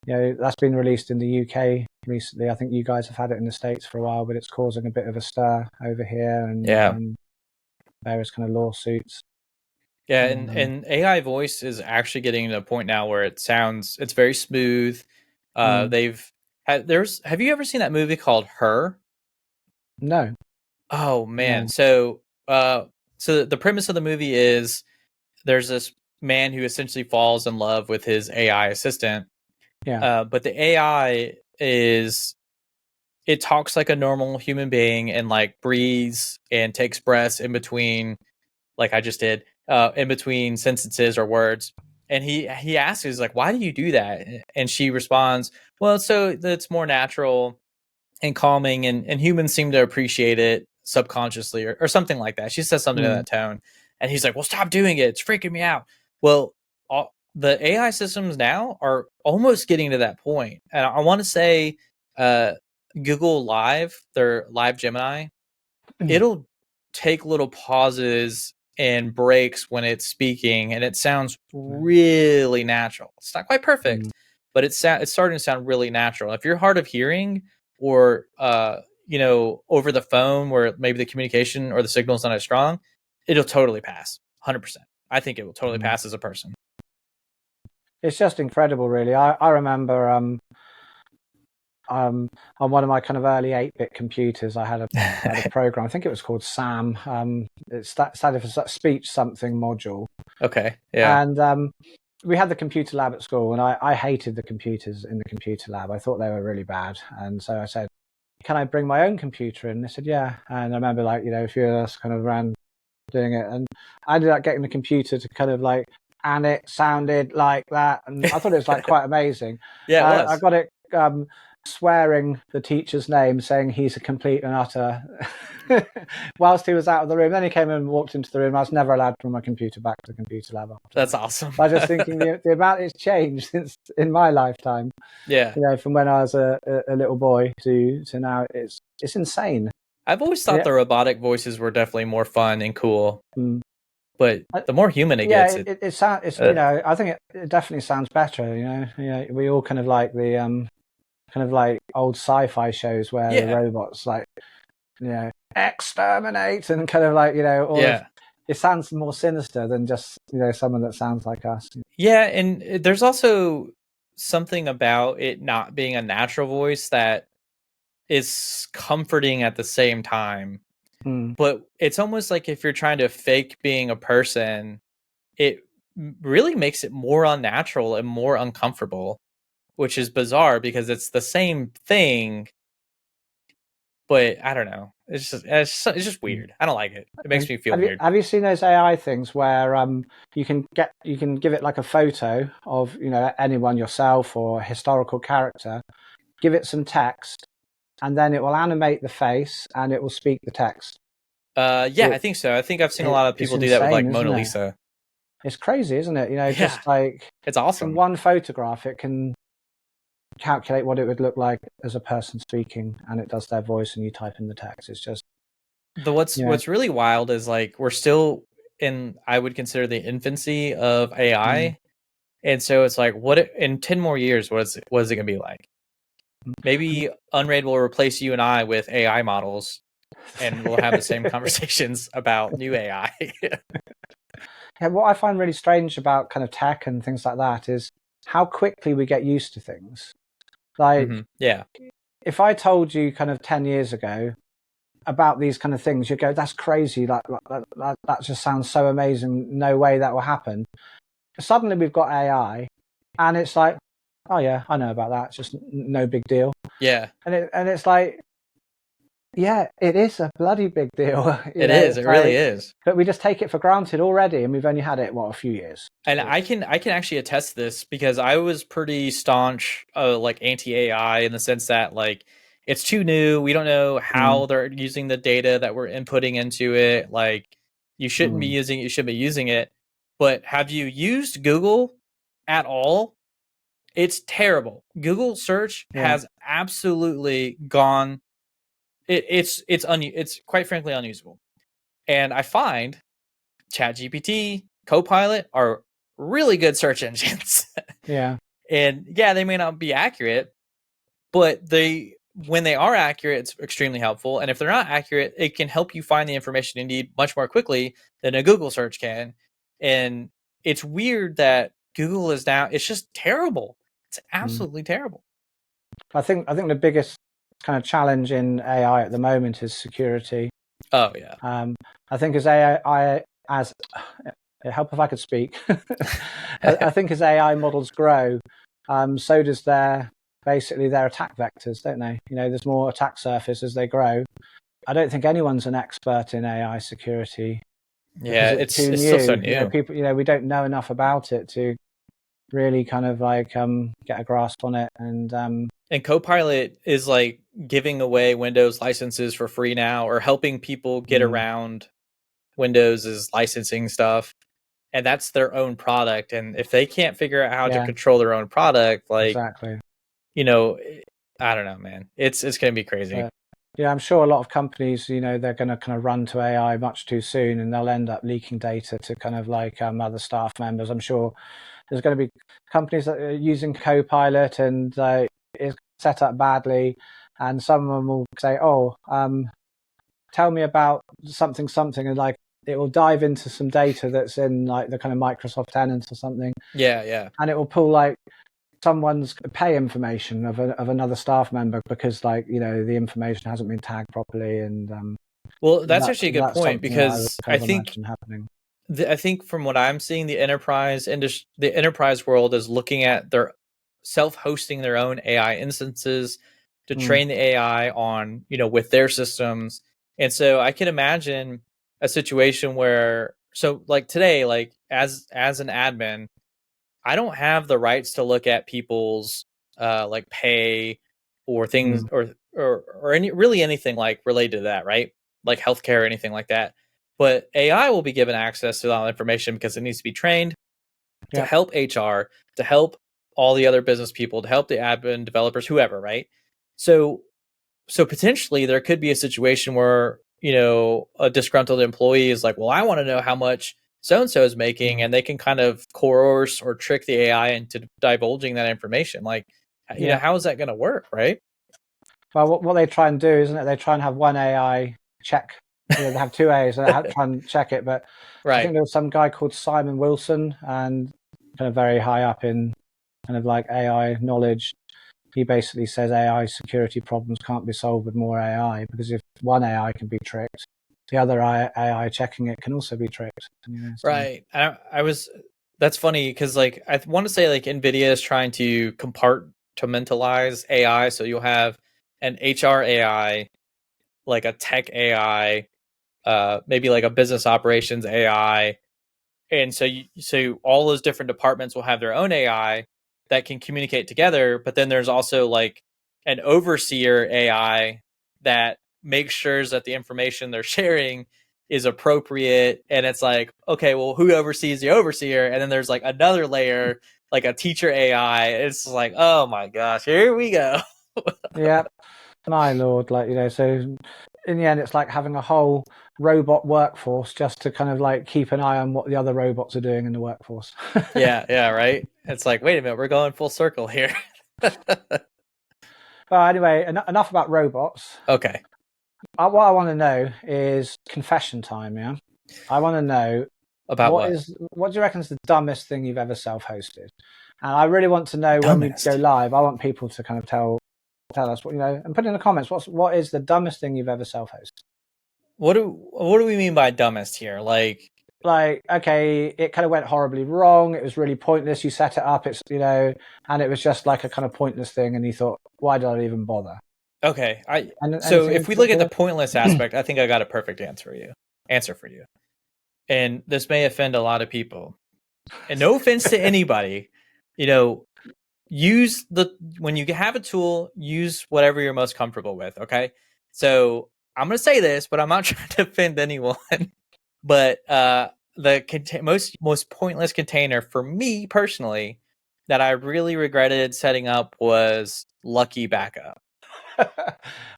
that's been released in the UK recently. I think you guys have had it in the States for a while, but it's causing a bit of a stir over here, and various kind of lawsuits. Yeah, and AI voice is actually getting to a point now where it's very smooth. Have you ever seen that movie called Her? No. Oh man. No. So the premise of the movie is there's this man who essentially falls in love with his AI assistant. Yeah. But the AI it talks like a normal human being and like breathes and takes breaths in between, like I just did, in between sentences or words. And he asks, he's like, why do you do that? And she responds, well, so it's more natural and calming, and humans seem to appreciate it subconsciously or something like that. She says something to that tone. And he's like, well, stop doing it. It's freaking me out. Well, the AI systems now are almost getting to that point. And I want to say Google Live, their Live Gemini, it'll take little pauses and breaks when it's speaking, and it sounds really natural. It's not quite perfect, but it's starting to sound really natural. If you're hard of hearing or over the phone where maybe the communication or the signal's not as strong, it'll totally pass 100%. I think it will totally pass as a person. It's just incredible, really. I remember on one of my kind of early 8-bit computers, I had a program. I think it was called SAM. It standard for speech something module. Okay, yeah. And we had the computer lab at school, and I hated the computers in the computer lab. I thought they were really bad, and so I said, "Can I bring my own computer in?" And they said, "Yeah." And I remember, like, a few of us kind of ran doing it, and I ended up getting the computer to kind of like, and it sounded like that, and I thought it was like quite amazing. Yeah, I got it swearing the teacher's name, saying he's a complete and utter whilst he was out of the room. Then he came and walked into the room. I was never allowed to bring my computer back to the computer lab. That's awesome. I was just thinking the amount it's changed since in my lifetime. Yeah. From when I was a little boy to now, it's insane. I've always thought the robotic voices were definitely more fun and cool. But the more human it gets, it sounds. I think it definitely sounds better. We all kind of like the kind of like old sci-fi shows where the robots like exterminate and kind of like it sounds more sinister than just someone that sounds like us. Yeah, and there's also something about it not being a natural voice that is comforting at the same time. But it's almost like if you're trying to fake being a person, it really makes it more unnatural and more uncomfortable, which is bizarre because it's the same thing. But I don't know. It's just weird. I don't like it. It makes me feel weird. Have you seen those AI things where you can give it like a photo of anyone, yourself or a historical character, give it some text, and then it will animate the face and it will speak the text. I think so. I think I've seen a lot of people do that with like Mona Lisa. It's crazy, isn't it? Just like it's awesome. From one photograph, it can calculate what it would look like as a person speaking, and it does their voice, and you type in the text. It's just what's really wild is like we're still in, I would consider, the infancy of AI, and so it's like, what in 10 more years, what is it going to be like? Maybe Unraid will replace you and I with AI models, and we'll have the same conversations about new AI. What I find really strange about kind of tech and things like that is how quickly we get used to things. Like, if I told you kind of 10 years ago about these kind of things, you'd go, that's crazy. That just sounds so amazing. No way that will happen. Suddenly we've got AI and it's like, oh yeah, I know about that. It's just no big deal. Yeah. And it's like, yeah, it is a bloody big deal. It is. It really is. But we just take it for granted already, and we've only had it a few years. And I can actually attest to this because I was pretty staunch, like anti-AI in the sense that like it's too new. We don't know how they're using the data that we're inputting into it. Like you shouldn't be using it. You should be using it. But have you used Google at all? It's terrible. Google search has absolutely gone. It's quite frankly unusable. And I find ChatGPT, Copilot are really good search engines. Yeah. And yeah, they may not be accurate, but when they are accurate, it's extremely helpful. And if they're not accurate, it can help you find the information you need much more quickly than a Google search can. And it's weird that Google is now, it's just terrible. It's absolutely terrible. I think the biggest kind of challenge in AI at the moment is security. Oh yeah. I think as AI help if I could speak. I think as AI models grow, so does their attack vectors, don't they? There's more attack surface as they grow. I don't think anyone's an expert in AI security. Yeah, it's still so new. People, we don't know enough about it to really kind of like get a grasp on it. And Copilot is like giving away Windows licenses for free now, or helping people get around Windows's licensing stuff. And that's their own product. And if they can't figure out how to control their own product, like, I don't know, man, it's going to be crazy. I'm sure a lot of companies, they're going to kind of run to AI much too soon, and they'll end up leaking data to kind of like other staff members. I'm sure there's going to be companies that are using Copilot and it's set up badly, and someone will say, tell me about something, and like it will dive into some data that's in like the kind of Microsoft tenants or something. Yeah. And it will pull like someone's pay information of another staff member because like the information hasn't been tagged properly. And well, that's actually a good point, because I think happening. I think from what I'm seeing, the enterprise world is looking at their self-hosting their own AI instances to train the AI on, with their systems. And so I can imagine a situation where, so like today, like as an admin, I don't have the rights to look at people's like pay or things or anything like related to that, right? like healthcare or anything like that. But AI will be given access to all that information because it needs to be trained to help HR, to help all the other business people, to help the admin, developers, whoever, right? So potentially there could be a situation where, a disgruntled employee is like, well, I want to know how much so-and-so is making, and they can kind of coerce or trick the AI into divulging that information. Like, how is that going to work, right? Well, what they try and do, isn't it? They try and have one AI check. They have two AIs and they try and check it. But I think there was some guy called Simon Wilson, and kind of very high up in kind of like AI knowledge. He basically says AI security problems can't be solved with more AI, because if one AI can be tricked, the other AI checking it can also be tricked. Right. That's funny because like I want to say like NVIDIA is trying to compartmentalize AI. So you'll have an HR AI, like a tech AI, maybe like a business operations AI. And so all those different departments will have their own AI that can communicate together. But then there's also like an overseer AI that makes sure that the information they're sharing is appropriate. And it's like, okay, well, who oversees the overseer? And then there's like another layer, like a teacher AI. It's like, oh my gosh, here we go. Yeah, my lord, like, so in the end, it's like having a whole robot workforce just to kind of like keep an eye on what the other robots are doing in the workforce. Yeah, right. It's like, wait a minute, we're going full circle here. Well, anyway, enough about robots. Okay. What I want to know is confession time. Yeah, I want to know about what do you reckon is the dumbest thing you've ever self-hosted? And I really want to know when we go live. I want people to kind of tell us what, and put in the comments what is the dumbest thing you've ever self-hosted. What do we mean by dumbest here? Like, okay, it kind of went horribly wrong. It was really pointless. You set it up, and it was just like a kind of pointless thing. And you thought, why did I even bother? Okay, so if we look at the pointless aspect, I think I got a perfect answer for you. And this may offend a lot of people. And no offense to anybody, use when you have a tool, use whatever you're most comfortable with. Okay, so I'm gonna say this, but I'm not trying to offend anyone. But the most pointless container for me personally that I really regretted setting up was Lucky Backup.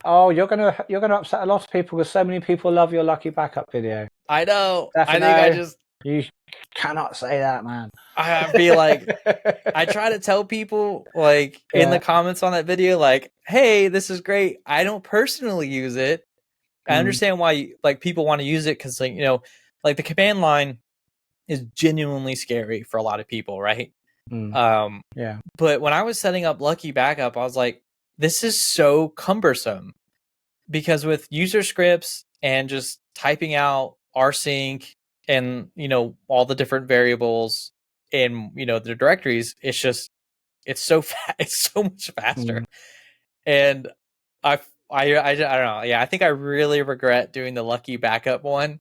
Oh, you're gonna upset a lot of people because so many people love your Lucky Backup video. I know. Stefano, you cannot say that, man. I feel like I try to tell people like in the comments on that video, like, hey, this is great. I don't personally use it. I understand why people want to use it because like the command line is genuinely scary for a lot of people, right? Yeah. But when I was setting up Lucky Backup, I was like, this is so cumbersome because with user scripts and just typing out rsync and all the different variables in the directories, it's so it's so much faster. And I don't know. Yeah, I think I really regret doing the Lucky Backup one,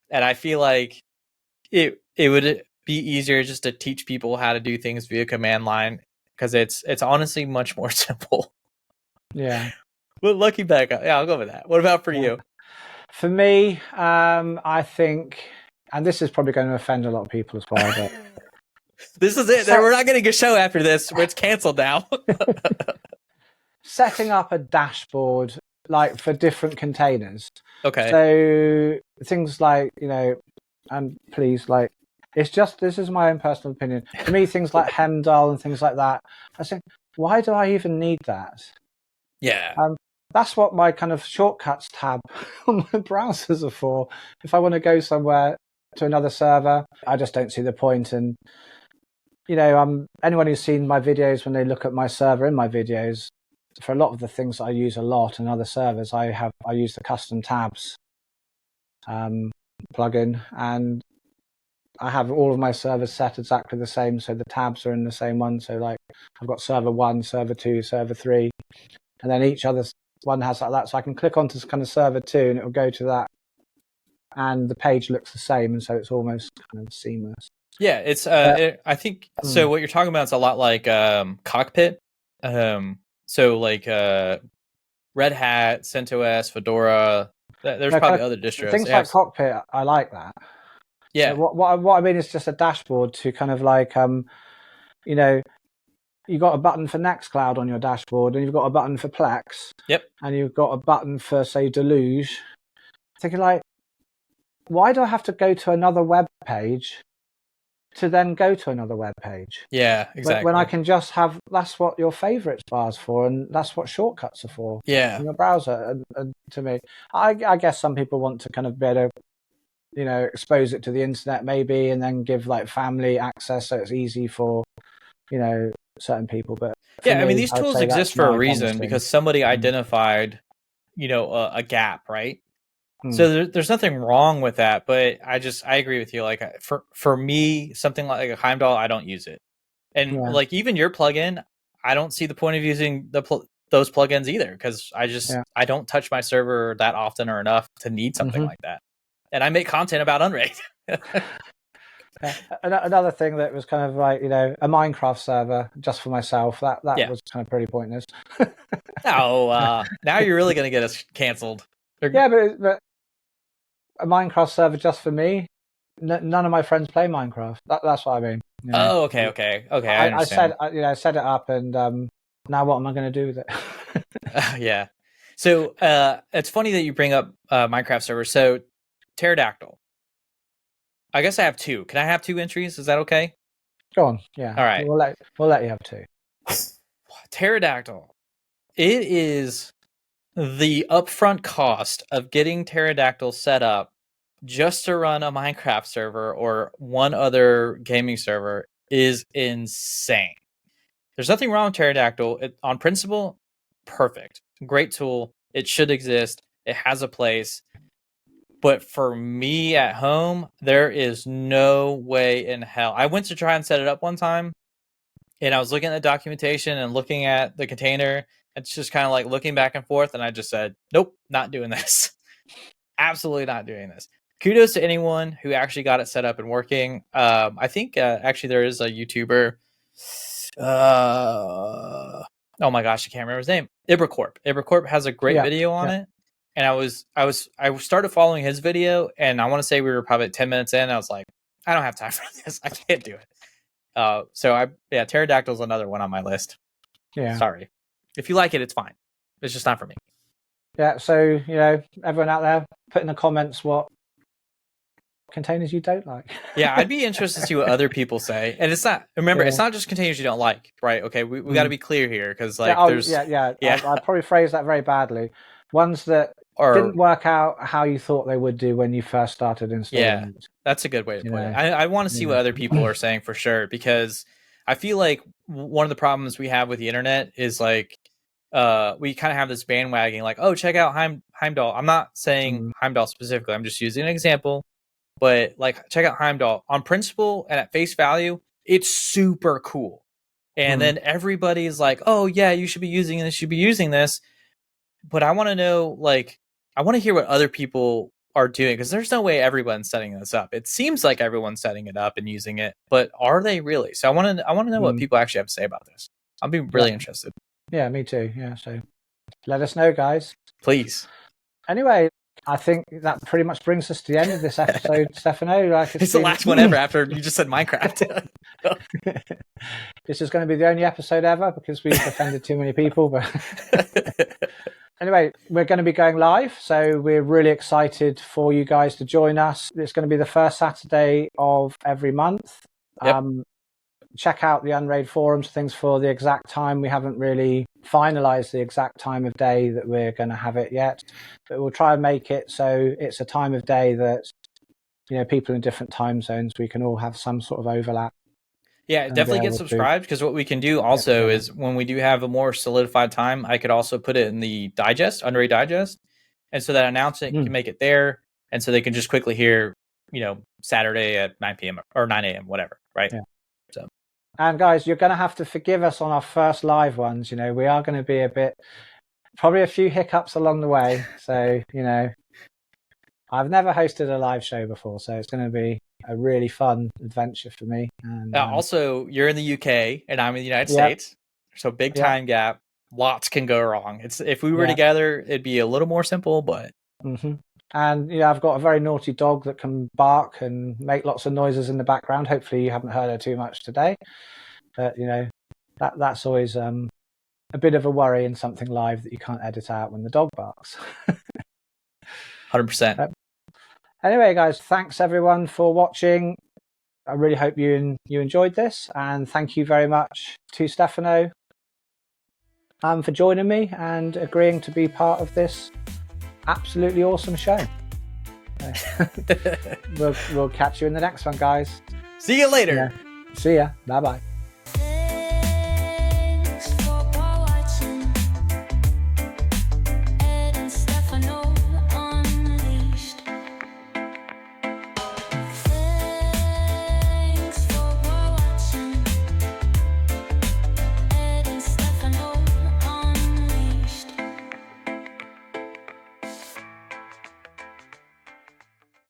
and I feel like it would be easier just to teach people how to do things via command line because it's honestly much more simple. Yeah. Well, Lucky Backup. Yeah, I'll go with that. What about for you? For me, I think, and this is probably going to offend a lot of people as well, but this is it. We're not getting a show after this. It's canceled now. Setting up a dashboard like for different containers. Okay. So things like, and please, like, it's just, this is my own personal opinion. For me, things like Hemdal and things like that, I think, why do I even need that? Yeah. That's what my kind of shortcuts tab on my browsers are for. If I want to go somewhere to another server, I just don't see the point. And, anyone who's seen my videos, when they look at my server in my videos, for a lot of the things I use a lot in other servers, I use the custom tabs plugin, and I have all of my servers set exactly the same, so the tabs are in the same one. So like I've got server 1, server 2, server 3, and then each other one has like that. So I can click onto kind of server 2 and it will go to that, and the page looks the same, and so it's almost kind of seamless. Yeah, it's I think so. What you're talking about is a lot like Cockpit. So like Red Hat, CentOS, Fedora, There's No, probably kind other of distros. things like Cockpit, I like that. Yeah. What I mean is just a dashboard to kind of like, you know, you got a button for Nextcloud on your dashboard, and you've got a button for Plex. Yep. And you've got a button for, say, Deluge. Thinking like, why do I have to go to another web page to then go to another web page? Yeah, exactly. When I can just have, that's what your favorites bar's for, and that's what shortcuts are for. Yeah. In your browser. And to me, I guess some people want to kind of better, you know, expose it to the internet maybe, and then give like family access so it's easy for, you know, certain people. But yeah, me, I mean, these tools exist for a reason because somebody identified, you know, a gap, right? So there's nothing wrong with that, but I agree with you. Like for me, something like a Heimdall, I don't use it, and like even your plugin, I don't see the point of using those plugins either because I don't touch my server that often or enough to need something like that, and I make content about Unraid. Another thing that was kind of like, you know, a Minecraft server just for myself, that was kind of pretty pointless. now you're really gonna get us canceled. Yeah, but a Minecraft server just for me. None of my friends play Minecraft. That's what I mean. You know? Oh, okay. I understand. I set it up, and now what am I going to do with it? Yeah. So it's funny that you bring up Minecraft servers. So Pterodactyl. I guess I have two. Can I have two entries? Is that okay? Go on. Yeah. All right. We'll let you have two. Pterodactyl. It is the upfront cost of getting Pterodactyl set up just to run a Minecraft server or one other gaming server is insane. There's nothing wrong with Pterodactyl. On principle, perfect. Great tool. It should exist. It has a place. But for me at home, there is no way in hell. I went to try and set it up one time, and I was looking at the documentation and looking at the container. It's just kind of like looking back and forth, and I just said, nope, not doing this. Absolutely not doing this. Kudos to anyone who actually got it set up and working. I think actually there is a YouTuber. Oh my gosh, I can't remember his name. Ibracorp. Ibracorp has a great video on it. And I started following his video, and I want to say we were probably 10 minutes in. I was like, I don't have time for this. I can't do it. Pterodactyl is another one on my list. Yeah. Sorry. If you like it, it's fine. It's just not for me. Yeah. So, you know, everyone out there, put in the comments what containers you don't like. Yeah, I'd be interested to see what other people say. And it's not, remember, it's not just containers you don't like, right? Okay, we got to be clear here because like there's I probably phrased that very badly. Ones that didn't work out how you thought they would do when you first stared installing. Yeah, that's a good way to put it. I want to see what other people are saying for sure, because I feel like one of the problems we have with the internet is like we kind of have this bandwagon, like, oh, check out Heimdall. I'm not saying Heimdall specifically. I'm just using an example. But like, check out Heimdall. On principle and at face value, it's super cool. And then everybody's like, oh yeah, you should be using this. You should be using this. But I want to know, like, I want to hear what other people are doing, because there's no way everyone's setting this up. It seems like everyone's setting it up and using it, but are they really? So I want to know what people actually have to say about this. I'll be really interested. Yeah, me too. Yeah, so let us know, guys. Please. Anyway, I think that pretty much brings us to the end of this episode, Stefano. It's the last one ever after you just said Minecraft. This is going to be the only episode ever because we've offended too many people. But anyway, we're going to be going live, so we're really excited for you guys to join us. It's going to be the first Saturday of every month. Yep. Check out the Unraid forums, things for the exact time. We haven't really finalized the exact time of day that we're going to have it yet, but we'll try and make it so it's a time of day that, you know, people in different time zones, we can all have some sort of overlap. Yeah, definitely get subscribed, because what we can do also is when we do have a more solidified time, I could also put it in the digest, Unraid digest, and so that announcement can make it there, and so they can just quickly hear, you know, Saturday at 9 p.m. or 9 a.m., whatever, right? Yeah. So. And guys, you're going to have to forgive us on our first live ones. You know, we are going to be probably a few hiccups along the way. So, you know, I've never hosted a live show before, so it's going to be a really fun adventure for me. And also, you're in the UK and I'm in the United States, so big time gap. Lots can go wrong. If we were together, it'd be a little more simple, but Mm-hmm. And I've got a very naughty dog that can bark and make lots of noises in the background. Hopefully you haven't heard her too much today, but that's always a bit of a worry in something live that you can't edit out when the dog barks. 100%. Anyway, guys, thanks everyone for watching. I really hope you enjoyed this, and thank you very much to Stefano for joining me and agreeing to be part of this absolutely awesome show. We'll catch you in the next one, guys. See you later. Yeah. See ya. Bye bye.